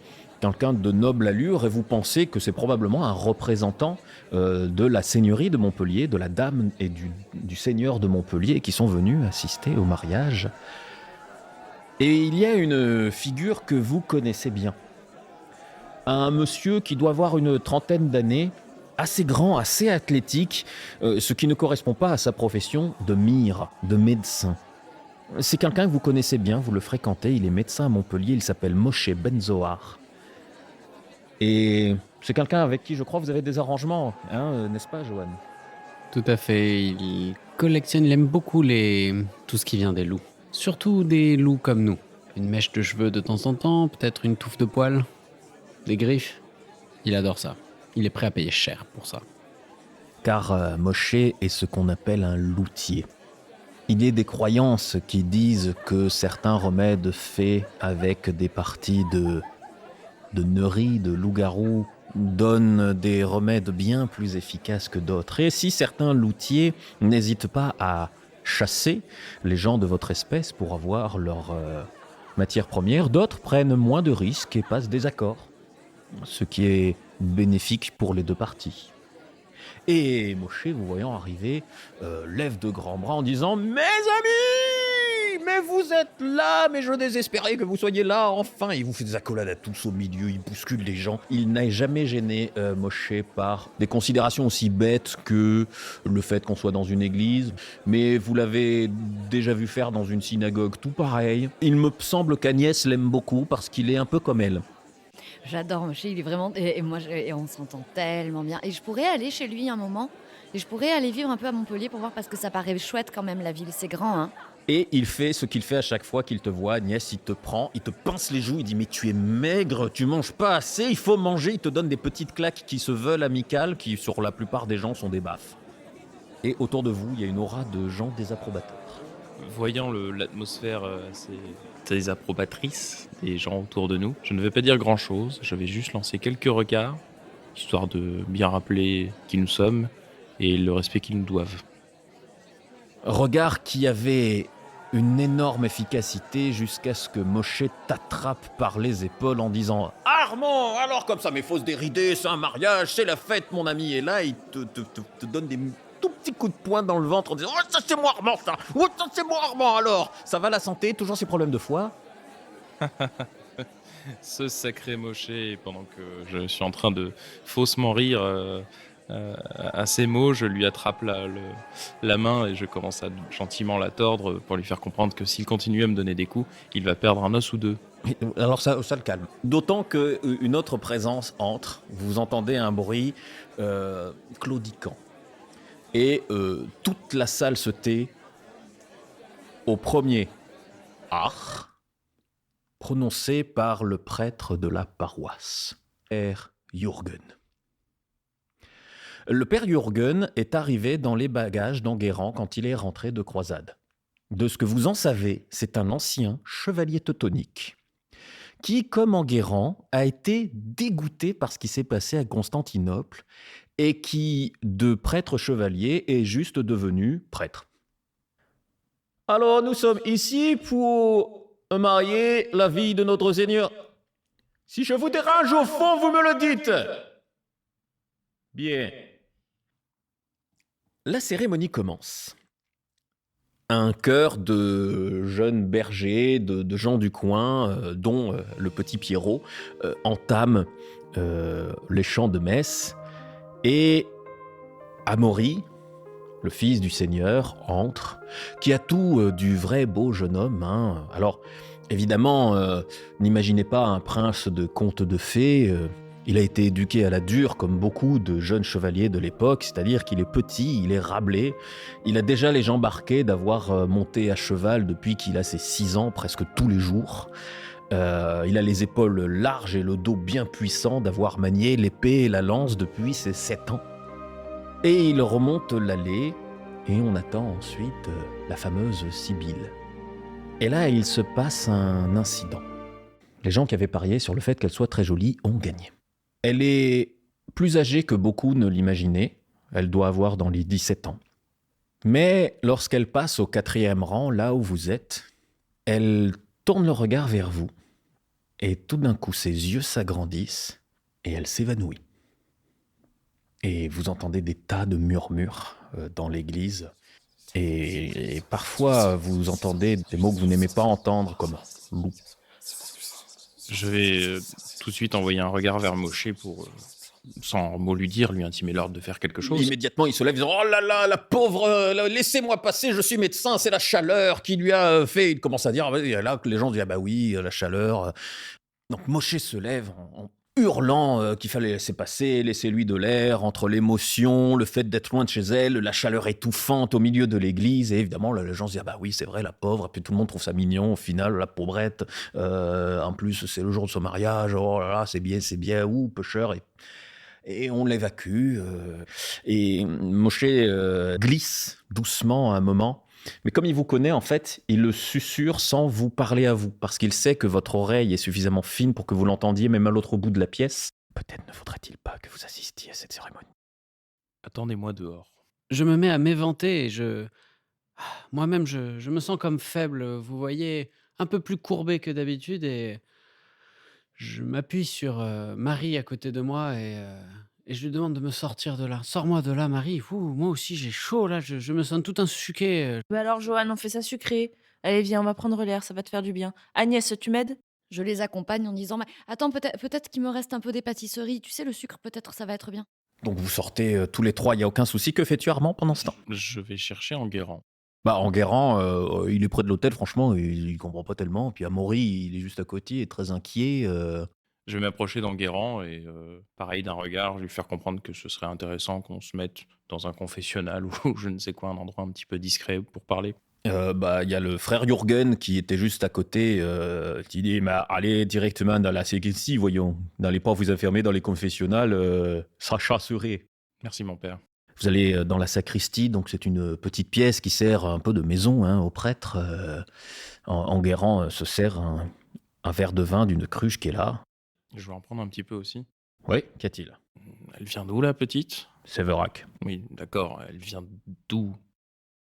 quelqu'un de noble allure et vous pensez que c'est probablement un représentant de la seigneurie de Montpellier, de la dame et du seigneur de Montpellier qui sont venus assister au mariage. Et il y a une figure que vous connaissez bien. Un monsieur qui doit avoir une trentaine d'années, assez grand, assez athlétique, ce qui ne correspond pas à sa profession de mire, de médecin. C'est quelqu'un que vous connaissez bien, vous le fréquentez, il est médecin à Montpellier, il s'appelle Moshe Ben-Zohar. Et c'est quelqu'un avec qui je crois vous avez des arrangements, n'est-ce pas Johan ? Tout à fait, il collectionne, il aime beaucoup tout ce qui vient des loups. Surtout des loups comme nous. Une mèche de cheveux de temps en temps, peut-être une touffe de poils, des griffes. Il adore ça. Il est prêt à payer cher pour ça. Car Moshe est ce qu'on appelle un loutier. Il y a des croyances qui disent que certains remèdes faits avec des parties de neuris, de loup-garou, donnent des remèdes bien plus efficaces que d'autres. Et si certains loutiers n'hésitent pas à chasser les gens de votre espèce pour avoir leur matière première, d'autres prennent moins de risques et passent des accords, ce qui est bénéfique pour les deux parties. Et Moshe, vous voyant arriver, lève de grands bras en disant « Mes amis, mais vous êtes là, mais je désespérais que vous soyez là, enfin !» Il vous fait des accolades à tous au milieu, il bouscule les gens. Il n'a jamais gêné Moshe par des considérations aussi bêtes que le fait qu'on soit dans une église, mais vous l'avez déjà vu faire dans une synagogue, tout pareil. Il me semble qu'Agnès l'aime beaucoup parce qu'il est un peu comme elle. J'adore Moshe, il est vraiment... Et moi, et on s'entend tellement bien. Et je pourrais aller chez lui un moment. Et je pourrais aller vivre un peu à Montpellier pour voir, parce que ça paraît chouette quand même, la ville. C'est grand, hein. Et il fait ce qu'il fait à chaque fois qu'il te voit, Agnès, il te prend, il te pince les joues, il dit « Mais tu es maigre, tu manges pas assez, il faut manger », il te donne des petites claques qui se veulent amicales, qui sur la plupart des gens sont des baffes. Et autour de vous, il y a une aura de gens désapprobateurs. Voyant l'atmosphère assez désapprobatrice des gens autour de nous, je ne vais pas dire grand-chose, je vais juste lancer quelques regards, histoire de bien rappeler qui nous sommes et le respect qu'ils nous doivent. Regard qui avait une énorme efficacité jusqu'à ce que Moshe t'attrape par les épaules en disant « Armand, alors comme ça, mais faut se dérider, c'est un mariage, c'est la fête, mon ami !» Et là, il te donne des tout petits coups de poing dans le ventre en disant « Oh, ça c'est moi Armand, ça! Oh, ça c'est moi Armand, alors !» Ça va la santé, toujours ces problèmes de foie? Ce sacré Moshe, pendant que je suis en train de faussement rire à ces mots, je lui attrape la main et je commence à gentiment la tordre pour lui faire comprendre que s'il continue à me donner des coups, il va perdre un os ou deux. Alors ça le calme. D'autant qu'une autre présence entre, vous entendez un bruit claudiquant. Et toute la salle se tait au premier « Ach » prononcé par le prêtre de la paroisse, Père Jürgen. Le père Jürgen est arrivé dans les bagages d'Enguerrand quand il est rentré de croisade. De ce que vous en savez, c'est un ancien chevalier teutonique qui, comme Enguerrand, a été dégoûté par ce qui s'est passé à Constantinople et qui, de prêtre chevalier, est juste devenu prêtre. Alors, nous sommes ici pour marier la vie de notre Seigneur. Si je vous dérange au fond, vous me le dites. Bien. La cérémonie commence. Un chœur de jeunes bergers, de gens du coin, dont le petit Pierrot, entame les chants de messe. Et Amaury, le fils du Seigneur, entre, qui a tout du vrai beau jeune homme. Hein. Alors, évidemment, n'imaginez pas un prince de conte de fées. Il a été éduqué à la dure, comme beaucoup de jeunes chevaliers de l'époque, c'est-à-dire qu'il est petit, il est rablé. Il a déjà les jambes arquées d'avoir monté à cheval depuis qu'il a ses 6 ans, presque tous les jours. Il a les épaules larges et le dos bien puissant d'avoir manié l'épée et la lance depuis ses 7 ans. Et il remonte l'allée, et on attend ensuite la fameuse Sibylle. Et là, il se passe un incident. Les gens qui avaient parié sur le fait qu'elle soit très jolie ont gagné. Elle est plus âgée que beaucoup ne l'imaginaient. Elle doit avoir dans les 17 ans. Mais lorsqu'elle passe au 4e rang, là où vous êtes, elle tourne le regard vers vous, et tout d'un coup, ses yeux s'agrandissent, et elle s'évanouit. Et vous entendez des tas de murmures dans l'église. Et parfois, vous entendez des mots que vous n'aimez pas entendre, comme « loup ». Je vais tout de suite envoyer un regard vers Moshe pour, sans mot lui dire, lui intimer l'ordre de faire quelque chose. Immédiatement, il se lève, disant « Oh là là, la pauvre, laissez-moi passer, je suis médecin, c'est la chaleur qui lui a fait... » Il commence à dire, et là, les gens disent « Ah bah oui, la chaleur... » Donc Moshe se lève en hurlant qu'il fallait laisser passer, laisser-lui de l'air, entre l'émotion, le fait d'être loin de chez elle, la chaleur étouffante au milieu de l'église, et évidemment, les gens se disent « Ah bah oui, c'est vrai, la pauvre », et puis tout le monde trouve ça mignon, au final, la pauvrette, en plus, c'est le jour de son mariage, oh là là, c'est bien, ouh, pêcheur, et on l'évacue, et Moshe glisse doucement à un moment. Mais comme il vous connaît, en fait, il le susurre sans vous parler à vous, parce qu'il sait que votre oreille est suffisamment fine pour que vous l'entendiez même à l'autre bout de la pièce. Peut-être ne faudrait-il pas que vous assistiez à cette cérémonie. Attendez-moi dehors. Je me mets à m'éventer et moi-même, je me sens comme faible, vous voyez, un peu plus courbé que d'habitude et je m'appuie sur Marie à côté de moi et je lui demande de me sortir de là. Sors-moi de là, Marie. Ouh, moi aussi, j'ai chaud là, je me sens tout insuqué. Bah alors, Johan, on fait ça sucré. Allez, viens, on va prendre l'air, ça va te faire du bien. Agnès, tu m'aides? Je les accompagne en disant attends, peut-être qu'il me reste un peu des pâtisseries. Tu sais, le sucre, peut-être ça va être bien. Donc vous sortez tous les trois, il n'y a aucun souci. Que fais-tu, Armand, pendant ce temps? Je vais chercher Enguerrand. Bah, Enguerrand, il est près de l'hôtel, franchement, il comprend pas tellement. Puis Amaury, il est juste à côté, il est très inquiet. Je vais m'approcher d'Enguerrand et, pareil, d'un regard, lui faire comprendre que ce serait intéressant qu'on se mette dans un confessionnal ou je ne sais quoi, un endroit un petit peu discret pour parler. Bah, il y a le frère Jürgen qui était juste à côté, qui dit mais allez directement dans la sacristie, voyons. N'allez pas vous enfermer dans les confessionnals, ça chasserait. Merci, mon père. Vous allez dans la sacristie, donc c'est une petite pièce qui sert un peu de maison hein, au prêtre. Enguerrand se sert un verre de vin d'une cruche qui est là. Je vais en prendre un petit peu aussi. Oui, qu'y a-t-il? Elle vient d'où, la petite? Sévérac. Oui, d'accord, elle vient d'où?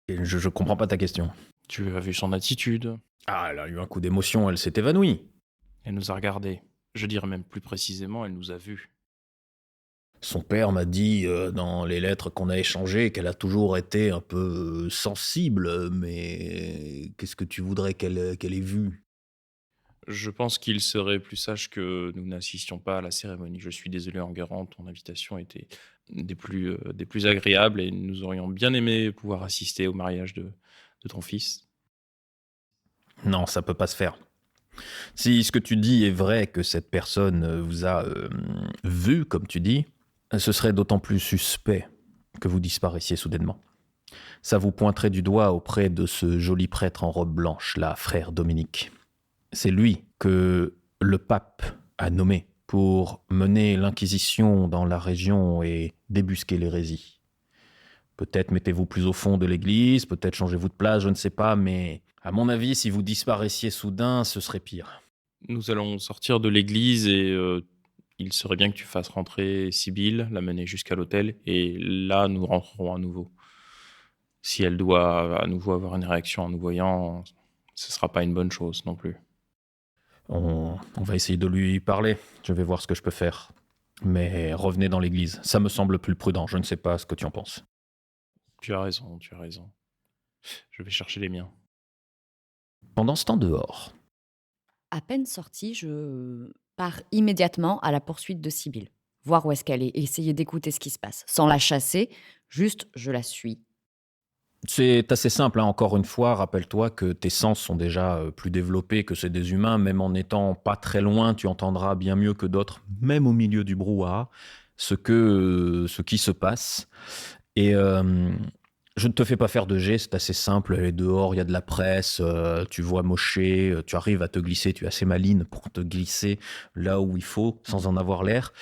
Et je comprends pas ta question. Tu as vu son attitude. Ah, elle a eu un coup d'émotion, elle s'est évanouie. Elle nous a regardés. Je dirais même plus précisément, elle nous a vus. Son père m'a dit dans les lettres qu'on a échangées qu'elle a toujours été un peu sensible, mais qu'est-ce que tu voudrais qu'elle ait vu? Je pense qu'il serait plus sage que nous n'assistions pas à la cérémonie. Je suis désolé, Enguerrand, ton invitation était des plus agréables et nous aurions bien aimé pouvoir assister au mariage de ton fils. Non, ça peut pas se faire. Si ce que tu dis est vrai, que cette personne vous a vu, comme tu dis, ce serait d'autant plus suspect que vous disparaissiez soudainement. Ça vous pointerait du doigt auprès de ce joli prêtre en robe blanche, là, frère Dominique. C'est lui que le pape a nommé pour mener l'inquisition dans la région et débusquer l'hérésie. Peut-être mettez-vous plus au fond de l'église, peut-être changez-vous de place, je ne sais pas, mais à mon avis, si vous disparaissiez soudain, ce serait pire. Nous allons sortir de l'église et il serait bien que tu fasses rentrer Sibylle, la mener jusqu'à l'hôtel, et là, nous rentrerons à nouveau. Si elle doit à nouveau avoir une réaction en nous voyant, ce ne sera pas une bonne chose non plus. On va essayer de lui parler, je vais voir ce que je peux faire. Mais revenez dans l'église, ça me semble plus prudent, je ne sais pas ce que tu en penses. Tu as raison, tu as raison. Je vais chercher les miens. Pendant ce temps dehors, À peine sortie, je pars immédiatement à la poursuite de Sibylle. Voir où est-ce qu'elle est, essayer d'écouter ce qui se passe. Sans la chasser, juste je la suis. c'est assez simple, hein. Encore une fois, rappelle-toi que tes sens sont déjà plus développés que ceux des humains, même en n'étant pas très loin, tu entendras bien mieux que d'autres, même au milieu du brouhaha, ce qui se passe. Et je ne te fais pas faire de jet, c'est assez simple, elle est dehors, il y a de la presse, tu vois Mosché, tu arrives à te glisser, tu es assez maline pour te glisser là où il faut, sans en avoir l'air.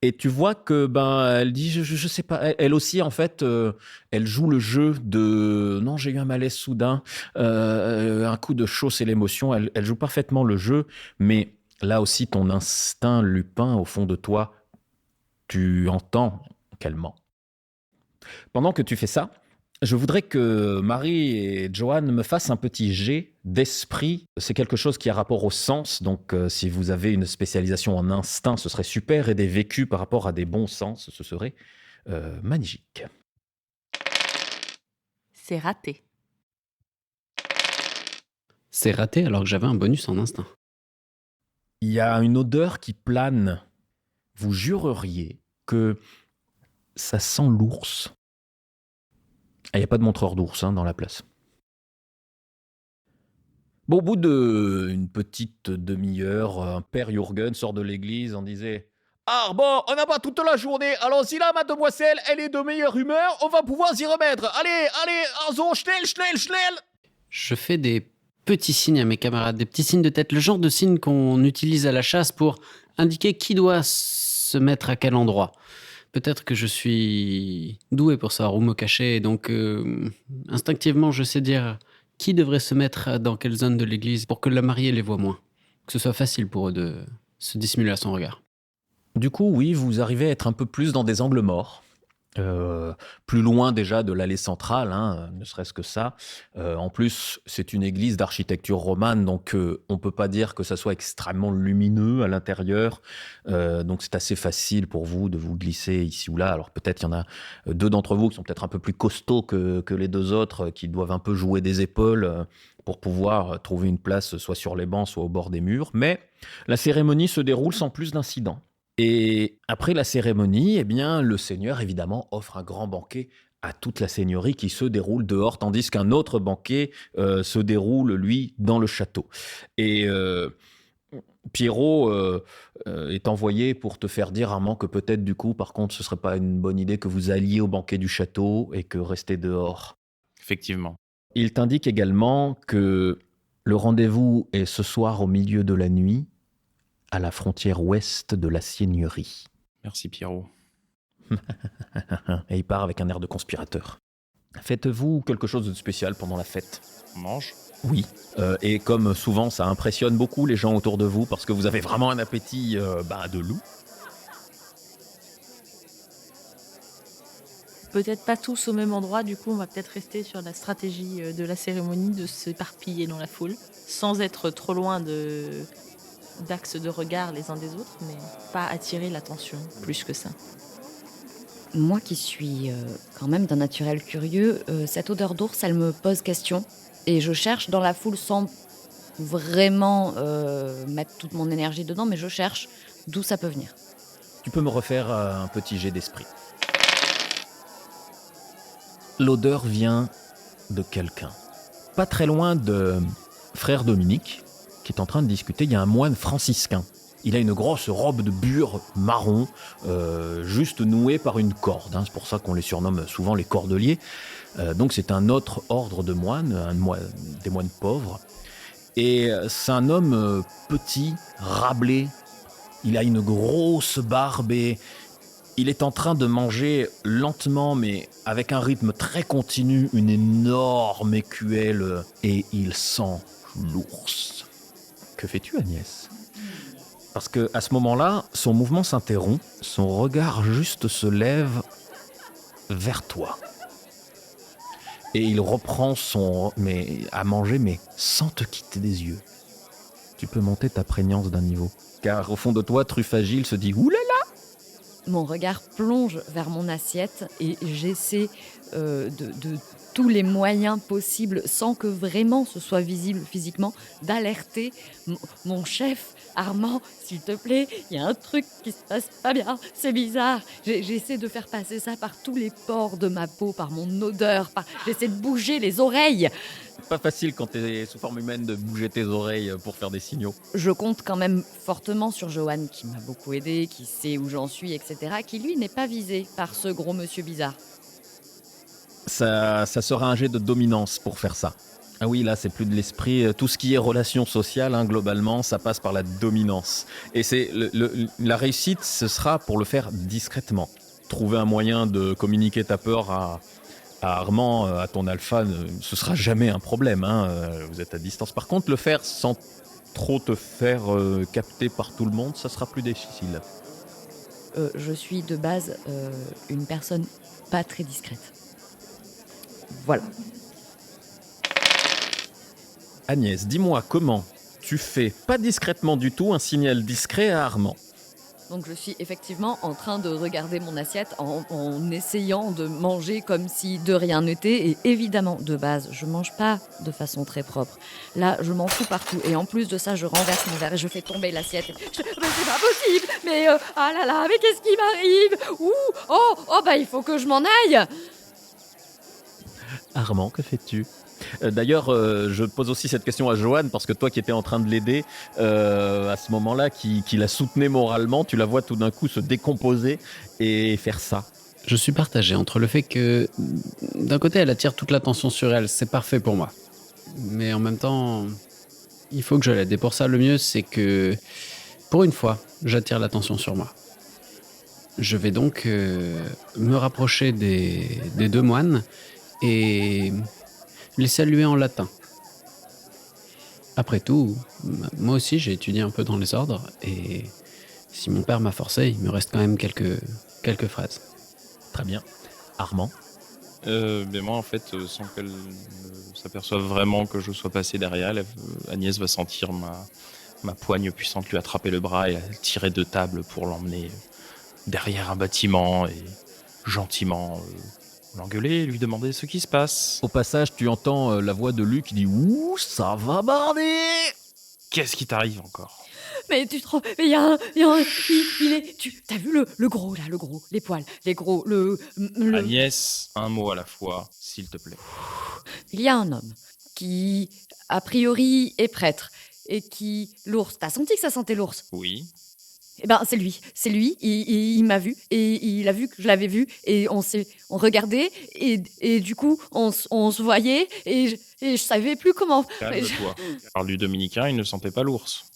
Et tu vois que elle dit, je sais pas, elle aussi en fait, elle joue le jeu de non, j'ai eu un malaise soudain, un coup de chaud, c'est l'émotion. Elle joue parfaitement le jeu, mais là aussi ton instinct lupin au fond de toi, tu entends qu'elle ment. Pendant que tu fais ça, je voudrais que Marie et Joanne me fassent un petit jet d'esprit. C'est quelque chose qui a rapport au sens, donc si vous avez une spécialisation en instinct, ce serait super, et des vécus par rapport à des bons sens, ce serait magnifique. C'est raté. C'est raté alors que j'avais un bonus en instinct. Il y a une odeur qui plane. Vous jureriez que ça sent l'ours. Il n'y a pas de montreur d'ours dans la place. Bon, au bout d'une petite demi-heure, un père Jürgen sort de l'église en disait « Ah bon, on n'a pas toute la journée, allons-y là, mademoiselle, elle est de meilleure humeur, on va pouvoir s'y remettre. Allez, also, schnell, schnell, schnell !» Je fais des petits signes à mes camarades, des petits signes de tête, le genre de signes qu'on utilise à la chasse pour indiquer qui doit se mettre à quel endroit. Peut-être que je suis doué pour savoir où me cacher, donc instinctivement je sais dire qui devrait se mettre dans quelle zone de l'église pour que la mariée les voie moins, que ce soit facile pour eux de se dissimuler à son regard. Du coup, oui, vous arrivez à être un peu plus dans des angles morts. Plus loin déjà de l'allée centrale, ne serait-ce que ça. En plus, c'est une église d'architecture romane, donc on peut pas dire que ça soit extrêmement lumineux à l'intérieur. Donc c'est assez facile pour vous de vous glisser ici ou là. Alors peut-être il y en a deux d'entre vous qui sont peut-être un peu plus costauds que les deux autres, qui doivent un peu jouer des épaules pour pouvoir trouver une place soit sur les bancs, soit au bord des murs. Mais la cérémonie se déroule sans plus d'incidents. Et après la cérémonie, eh bien, le seigneur, évidemment, offre un grand banquet à toute la seigneurie qui se déroule dehors, tandis qu'un autre banquet se déroule, lui, dans le château. Et Pierrot est envoyé pour te faire dire Armand que peut-être, du coup, par contre, ce serait pas une bonne idée que vous alliez au banquet du château et que restez dehors. Effectivement. Il t'indique également que le rendez-vous est ce soir au milieu de la nuit, à la frontière ouest de la seigneurie. Merci Pierrot. Et il part avec un air de conspirateur. Faites-vous quelque chose de spécial pendant la fête? On mange? Oui. Et comme souvent, ça impressionne beaucoup les gens autour de vous parce que vous avez vraiment un appétit de loup. Peut-être pas tous au même endroit, du coup on va peut-être rester sur la stratégie de la cérémonie, de s'éparpiller dans la foule, sans être trop loin d'axes de regard les uns des autres, mais pas attirer l'attention plus que ça. Moi qui suis quand même d'un naturel curieux, cette odeur d'ours, elle me pose question. Et je cherche dans la foule sans vraiment mettre toute mon énergie dedans, mais je cherche d'où ça peut venir. Tu peux me refaire un petit jet d'esprit. L'odeur vient de quelqu'un. Pas très loin de frère Dominique, qui est en train de discuter. Il y a un moine franciscain. Il a une grosse robe de bure marron, juste nouée par une corde. C'est pour ça qu'on les surnomme souvent les cordeliers. Donc c'est un autre ordre de moines, des moines pauvres. Et c'est un homme petit, râblé. Il a une grosse barbe et il est en train de manger lentement, mais avec un rythme très continu, une énorme écuelle. Et il sent l'ours. Que fais-tu, Agnès ? Parce qu'à ce moment-là, son mouvement s'interrompt, son regard juste se lève vers toi. Et il reprend à manger, mais sans te quitter des yeux. Tu peux monter ta prégnance d'un niveau. Car au fond de toi, Truffagile se dit « Oulala !» Mon regard plonge vers mon assiette et j'essaie de tous les moyens possibles, sans que vraiment ce soit visible physiquement, d'alerter mon chef. Armand, s'il te plaît, il y a un truc qui se passe pas bien, c'est bizarre. J'essaie de faire passer ça par tous les pores de ma peau, par mon odeur, j'essaie de bouger les oreilles. C'est pas facile quand t'es sous forme humaine de bouger tes oreilles pour faire des signaux. Je compte quand même fortement sur Johan, qui m'a beaucoup aidé, qui sait où j'en suis, etc., qui lui n'est pas visé par ce gros monsieur bizarre. Ça sera un jet de dominance pour faire ça. Ah oui, là, c'est plus de l'esprit. Tout ce qui est relations sociales, globalement, ça passe par la dominance. Et la réussite, ce sera pour le faire discrètement. Trouver un moyen de communiquer ta peur à Armand, à ton alpha, ce sera jamais un problème. Vous êtes à distance. Par contre, le faire sans trop te faire capter par tout le monde, ça sera plus difficile. Je suis de base une personne pas très discrète. Voilà. Agnès, dis-moi comment tu fais, pas discrètement du tout, un signal discret à Armand. Donc je suis effectivement en train de regarder mon assiette en essayant de manger comme si de rien n'était. Et évidemment, de base, je mange pas de façon très propre. Là, je m'en fous partout. Et en plus de ça, je renverse mon verre et je fais tomber l'assiette. Mais c'est pas possible. Mais ah là là, mais qu'est-ce qui m'arrive? Bah il faut que je m'en aille. Armand, que fais-tu ? D'ailleurs, je pose aussi cette question à Johan, parce que toi qui étais en train de l'aider à ce moment-là, qui la soutenait moralement, tu la vois tout d'un coup se décomposer et faire ça. Je suis partagé entre le fait que, d'un côté, elle attire toute l'attention sur elle, c'est parfait pour moi. Mais en même temps, il faut que je l'aide. Et pour ça, le mieux, c'est que, pour une fois, j'attire l'attention sur moi. Je vais donc me rapprocher des deux moines et les saluer en latin. Après tout, moi aussi j'ai étudié un peu dans les ordres et si mon père m'a forcé, il me reste quand même quelques phrases. Très bien. Armand ? Mais moi, en fait, sans qu'elle s'aperçoive vraiment que je sois passé derrière elle, Agnès va sentir ma poigne puissante lui attraper le bras et tirer de table pour l'emmener derrière un bâtiment et gentiment l'engueuler et lui demander ce qui se passe. Au passage, tu entends la voix de Luc qui dit « Ouh, ça va barder !» Qu'est-ce qui t'arrive encore? Mais tu te rends... Mais il y a un... Il est... T'as vu le gros, là, le gros, les poils, les gros, le... Agnès, un mot à la fois, s'il te plaît. Il y a un homme qui, a priori, est prêtre et qui... L'ours, t'as senti que ça sentait l'ours? Oui. Eh ben, c'est lui, il m'a vu, et il a vu que je l'avais vu, et on regardait, et du coup, on se voyait, et je savais plus comment... Calme-toi. Alors, lui, dominicain, il ne sentait pas l'ours.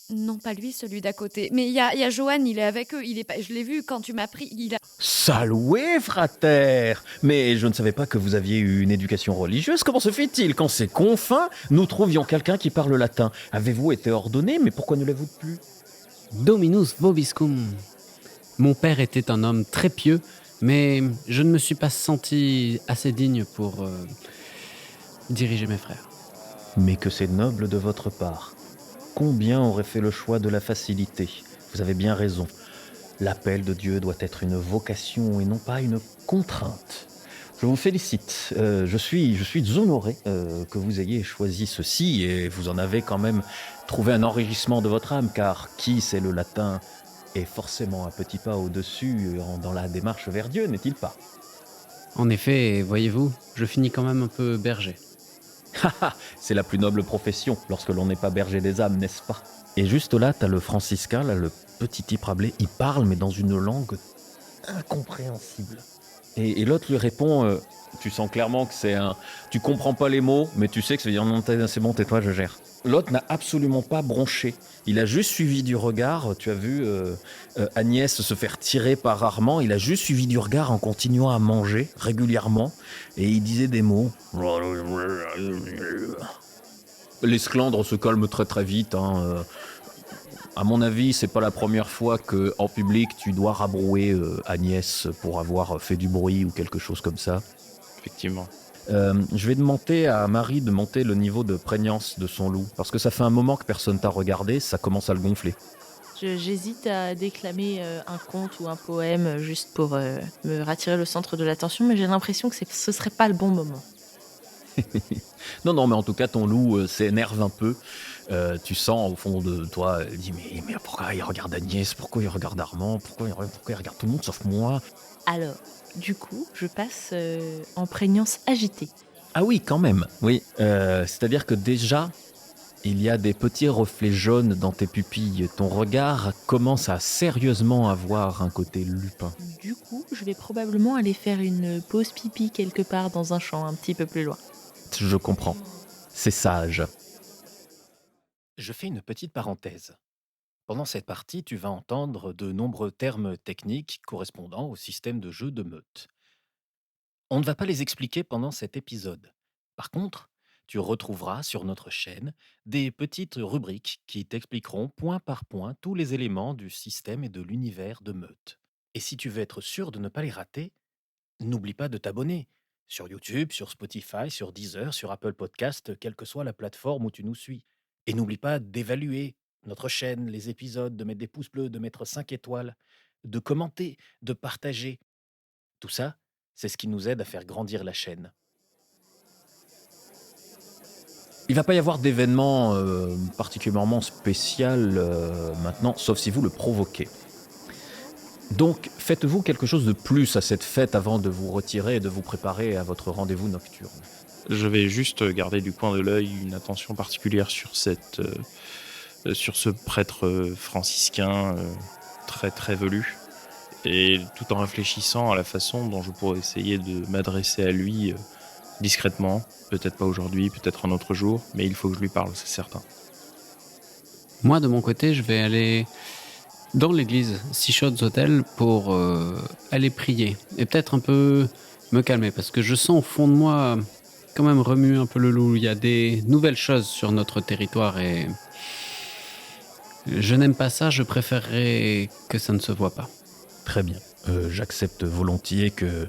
Non, pas lui, celui d'à côté. Mais il y a Johan, il est avec eux, je l'ai vu quand tu m'as pris, Saloué, frater! Mais je ne savais pas que vous aviez eu une éducation religieuse. Comment se fait-il qu'en ces confins, nous trouvions quelqu'un qui parle latin? Avez-vous été ordonné, mais pourquoi ne l'avez-vous plus? Dominus vobiscum. Mon père était un homme très pieux Mais je ne me suis pas senti assez digne pour diriger mes frères. Mais que c'est noble de votre part. Combien aurait fait le choix de la facilité? Vous avez bien raison. L'appel de Dieu doit être une vocation et non pas une contrainte. Je vous félicite. Je suis honoré que vous ayez choisi ceci et vous en avez quand même trouvé un enrichissement de votre âme, car qui sait le latin est forcément un petit pas au-dessus dans la démarche vers Dieu, n'est-il pas? En effet, voyez-vous, je finis quand même un peu berger. C'est la plus noble profession lorsque l'on n'est pas berger des âmes, n'est-ce pas? Et juste là, t'as le franciscain, là, le petit type rablé, il parle mais dans une langue incompréhensible. Et l'autre lui répond, tu sens clairement que c'est un... Tu comprends pas les mots, mais tu sais que ça veut dire non, c'est bon, tais-toi, je gère. L'autre n'a absolument pas bronché. Il a juste suivi du regard. Tu as vu Agnès se faire tirer par Armand. Il a juste suivi du regard en continuant à manger régulièrement. Et il disait des mots. L'esclandre se calme très très vite. À mon avis, c'est pas la première fois qu'en public, tu dois rabrouer Agnès pour avoir fait du bruit ou quelque chose comme ça. Effectivement. Je vais demander à Marie de monter le niveau de prégnance de son loup, parce que ça fait un moment que personne t'a regardé, ça commence à le gonfler. J'hésite à déclamer un conte ou un poème juste pour me rattirer le centre de l'attention, mais j'ai l'impression que ce serait pas le bon moment. Non, mais en tout cas, ton loup s'énerve un peu. Tu sens au fond de toi, il dit mais pourquoi il regarde Agnès, pourquoi il regarde Armand, pourquoi il regarde tout le monde sauf moi? Alors, du coup, je passe en prégnance agitée. Ah oui, quand même, oui. C'est-à-dire que déjà, il y a des petits reflets jaunes dans tes pupilles. Ton regard commence à sérieusement avoir un côté lupin. Du coup, je vais probablement aller faire une pause pipi quelque part dans un champ un petit peu plus loin. Je comprends. C'est sage. Je fais une petite parenthèse. Pendant cette partie, tu vas entendre de nombreux termes techniques correspondant au système de jeu de meute. On ne va pas les expliquer pendant cet épisode. Par contre, tu retrouveras sur notre chaîne des petites rubriques qui t'expliqueront point par point tous les éléments du système et de l'univers de meute. Et si tu veux être sûr de ne pas les rater, n'oublie pas de t'abonner sur YouTube, sur Spotify, sur Deezer, sur Apple Podcast, quelle que soit la plateforme où tu nous suis. Et n'oublie pas d'évaluer notre chaîne, les épisodes, de mettre des pouces bleus, de mettre 5 étoiles, de commenter, de partager. Tout ça, c'est ce qui nous aide à faire grandir la chaîne. Il ne va pas y avoir d'événement particulièrement spécial maintenant, sauf si vous le provoquez. Donc, faites-vous quelque chose de plus à cette fête avant de vous retirer et de vous préparer à votre rendez-vous nocturne. Je vais juste garder du coin de l'œil une attention particulière sur ce prêtre franciscain très très velu, et tout en réfléchissant à la façon dont je pourrais essayer de m'adresser à lui discrètement, peut-être pas aujourd'hui, peut-être un autre jour, mais il faut que je lui parle, c'est certain. Moi, de mon côté, je vais aller dans l'église Sichotes-Hôtel pour aller prier et peut-être un peu me calmer, parce que je sens au fond de moi quand même remuer un peu le loup. Il y a des nouvelles choses sur notre territoire et je n'aime pas ça, je préférerais que ça ne se voit pas. Très bien. J'accepte volontiers que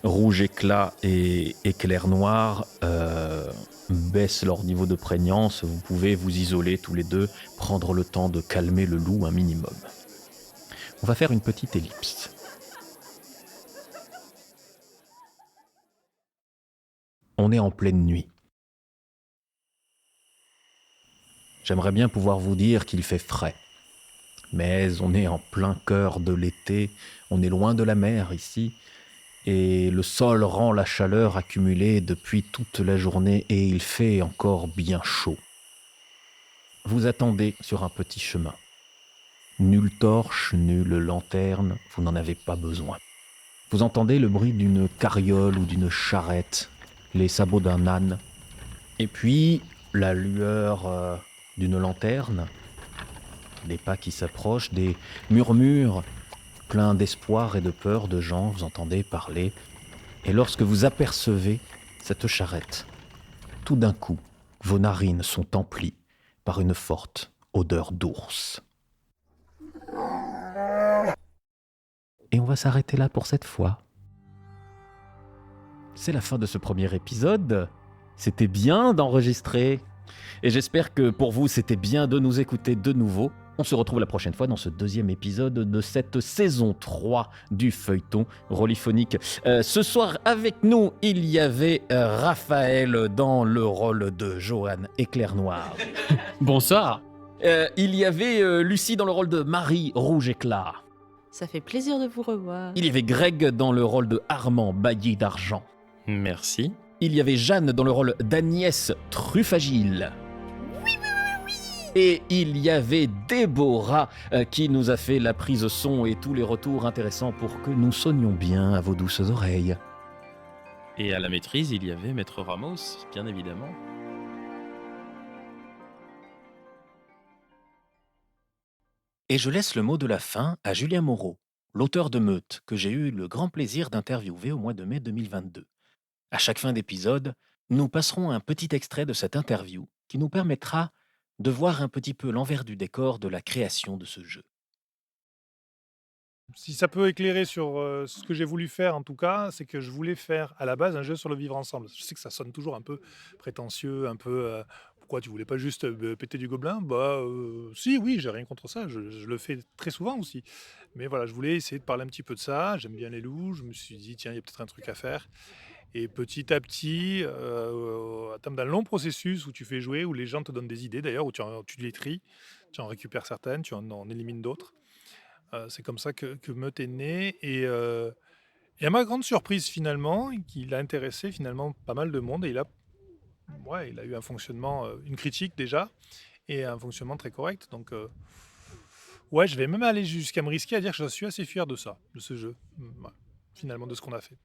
rouge éclat et éclair noir baissent leur niveau de prégnance. Vous pouvez vous isoler tous les deux, prendre le temps de calmer le loup un minimum. On va faire une petite ellipse. On est en pleine nuit. J'aimerais bien pouvoir vous dire qu'il fait frais. Mais on est en plein cœur de l'été, on est loin de la mer ici, et le sol rend la chaleur accumulée depuis toute la journée et il fait encore bien chaud. Vous attendez sur un petit chemin. Nulle torche, nulle lanterne, vous n'en avez pas besoin. Vous entendez le bruit d'une carriole ou d'une charrette, les sabots d'un âne, et puis la lueur d'une lanterne, des pas qui s'approchent, des murmures pleins d'espoir et de peur de gens, vous entendez parler. Et lorsque vous apercevez cette charrette, tout d'un coup, vos narines sont emplies par une forte odeur d'ours. Et on va s'arrêter là pour cette fois. C'est la fin de ce premier épisode. C'était bien d'enregistrer. Et j'espère que pour vous, c'était bien de nous écouter de nouveau. On se retrouve la prochaine fois dans ce deuxième épisode de cette saison 3 du feuilleton Rolliphonique. Ce soir, avec nous, il y avait Raphaël dans le rôle de Johan Éclair Noir. Bonsoir. Il y avait Lucie dans le rôle de Marie Rouge Éclat. Ça fait plaisir de vous revoir. Il y avait Greg dans le rôle de Armand Bailly d'Argent. Merci. Il y avait Jeanne dans le rôle d'Agnès Truffagile. Et il y avait Déborah qui nous a fait la prise son et tous les retours intéressants pour que nous sonnions bien à vos douces oreilles. Et à la maîtrise, il y avait Maître Ramos, bien évidemment. Et je laisse le mot de la fin à Julien Moreau, l'auteur de Meute, que j'ai eu le grand plaisir d'interviewer au mois de mai 2022. À chaque fin d'épisode, nous passerons un petit extrait de cette interview qui nous permettra de voir un petit peu l'envers du décor de la création de ce jeu. Si ça peut éclairer sur ce que j'ai voulu faire, en tout cas, c'est que je voulais faire à la base un jeu sur le vivre ensemble. Je sais que ça sonne toujours un peu prétentieux, un peu pourquoi tu voulais pas juste péter du gobelin? Si, oui, j'ai rien contre ça, je le fais très souvent aussi. Mais voilà, je voulais essayer de parler un petit peu de ça. J'aime bien les loups, je me suis dit, tiens, il y a peut-être un truc à faire. Et petit à petit, à terme d'un long processus où tu fais jouer, où les gens te donnent des idées d'ailleurs, où tu les tries, tu en récupères certaines, tu en élimines d'autres. C'est comme ça que Meute est né. Et à ma grande surprise, finalement, il a intéressé finalement pas mal de monde. Et il a eu un fonctionnement, une critique déjà, et un fonctionnement très correct. Donc, ouais, je vais même aller jusqu'à me risquer à dire que je suis assez fier de ça, de ce jeu, ouais, finalement, de ce qu'on a fait.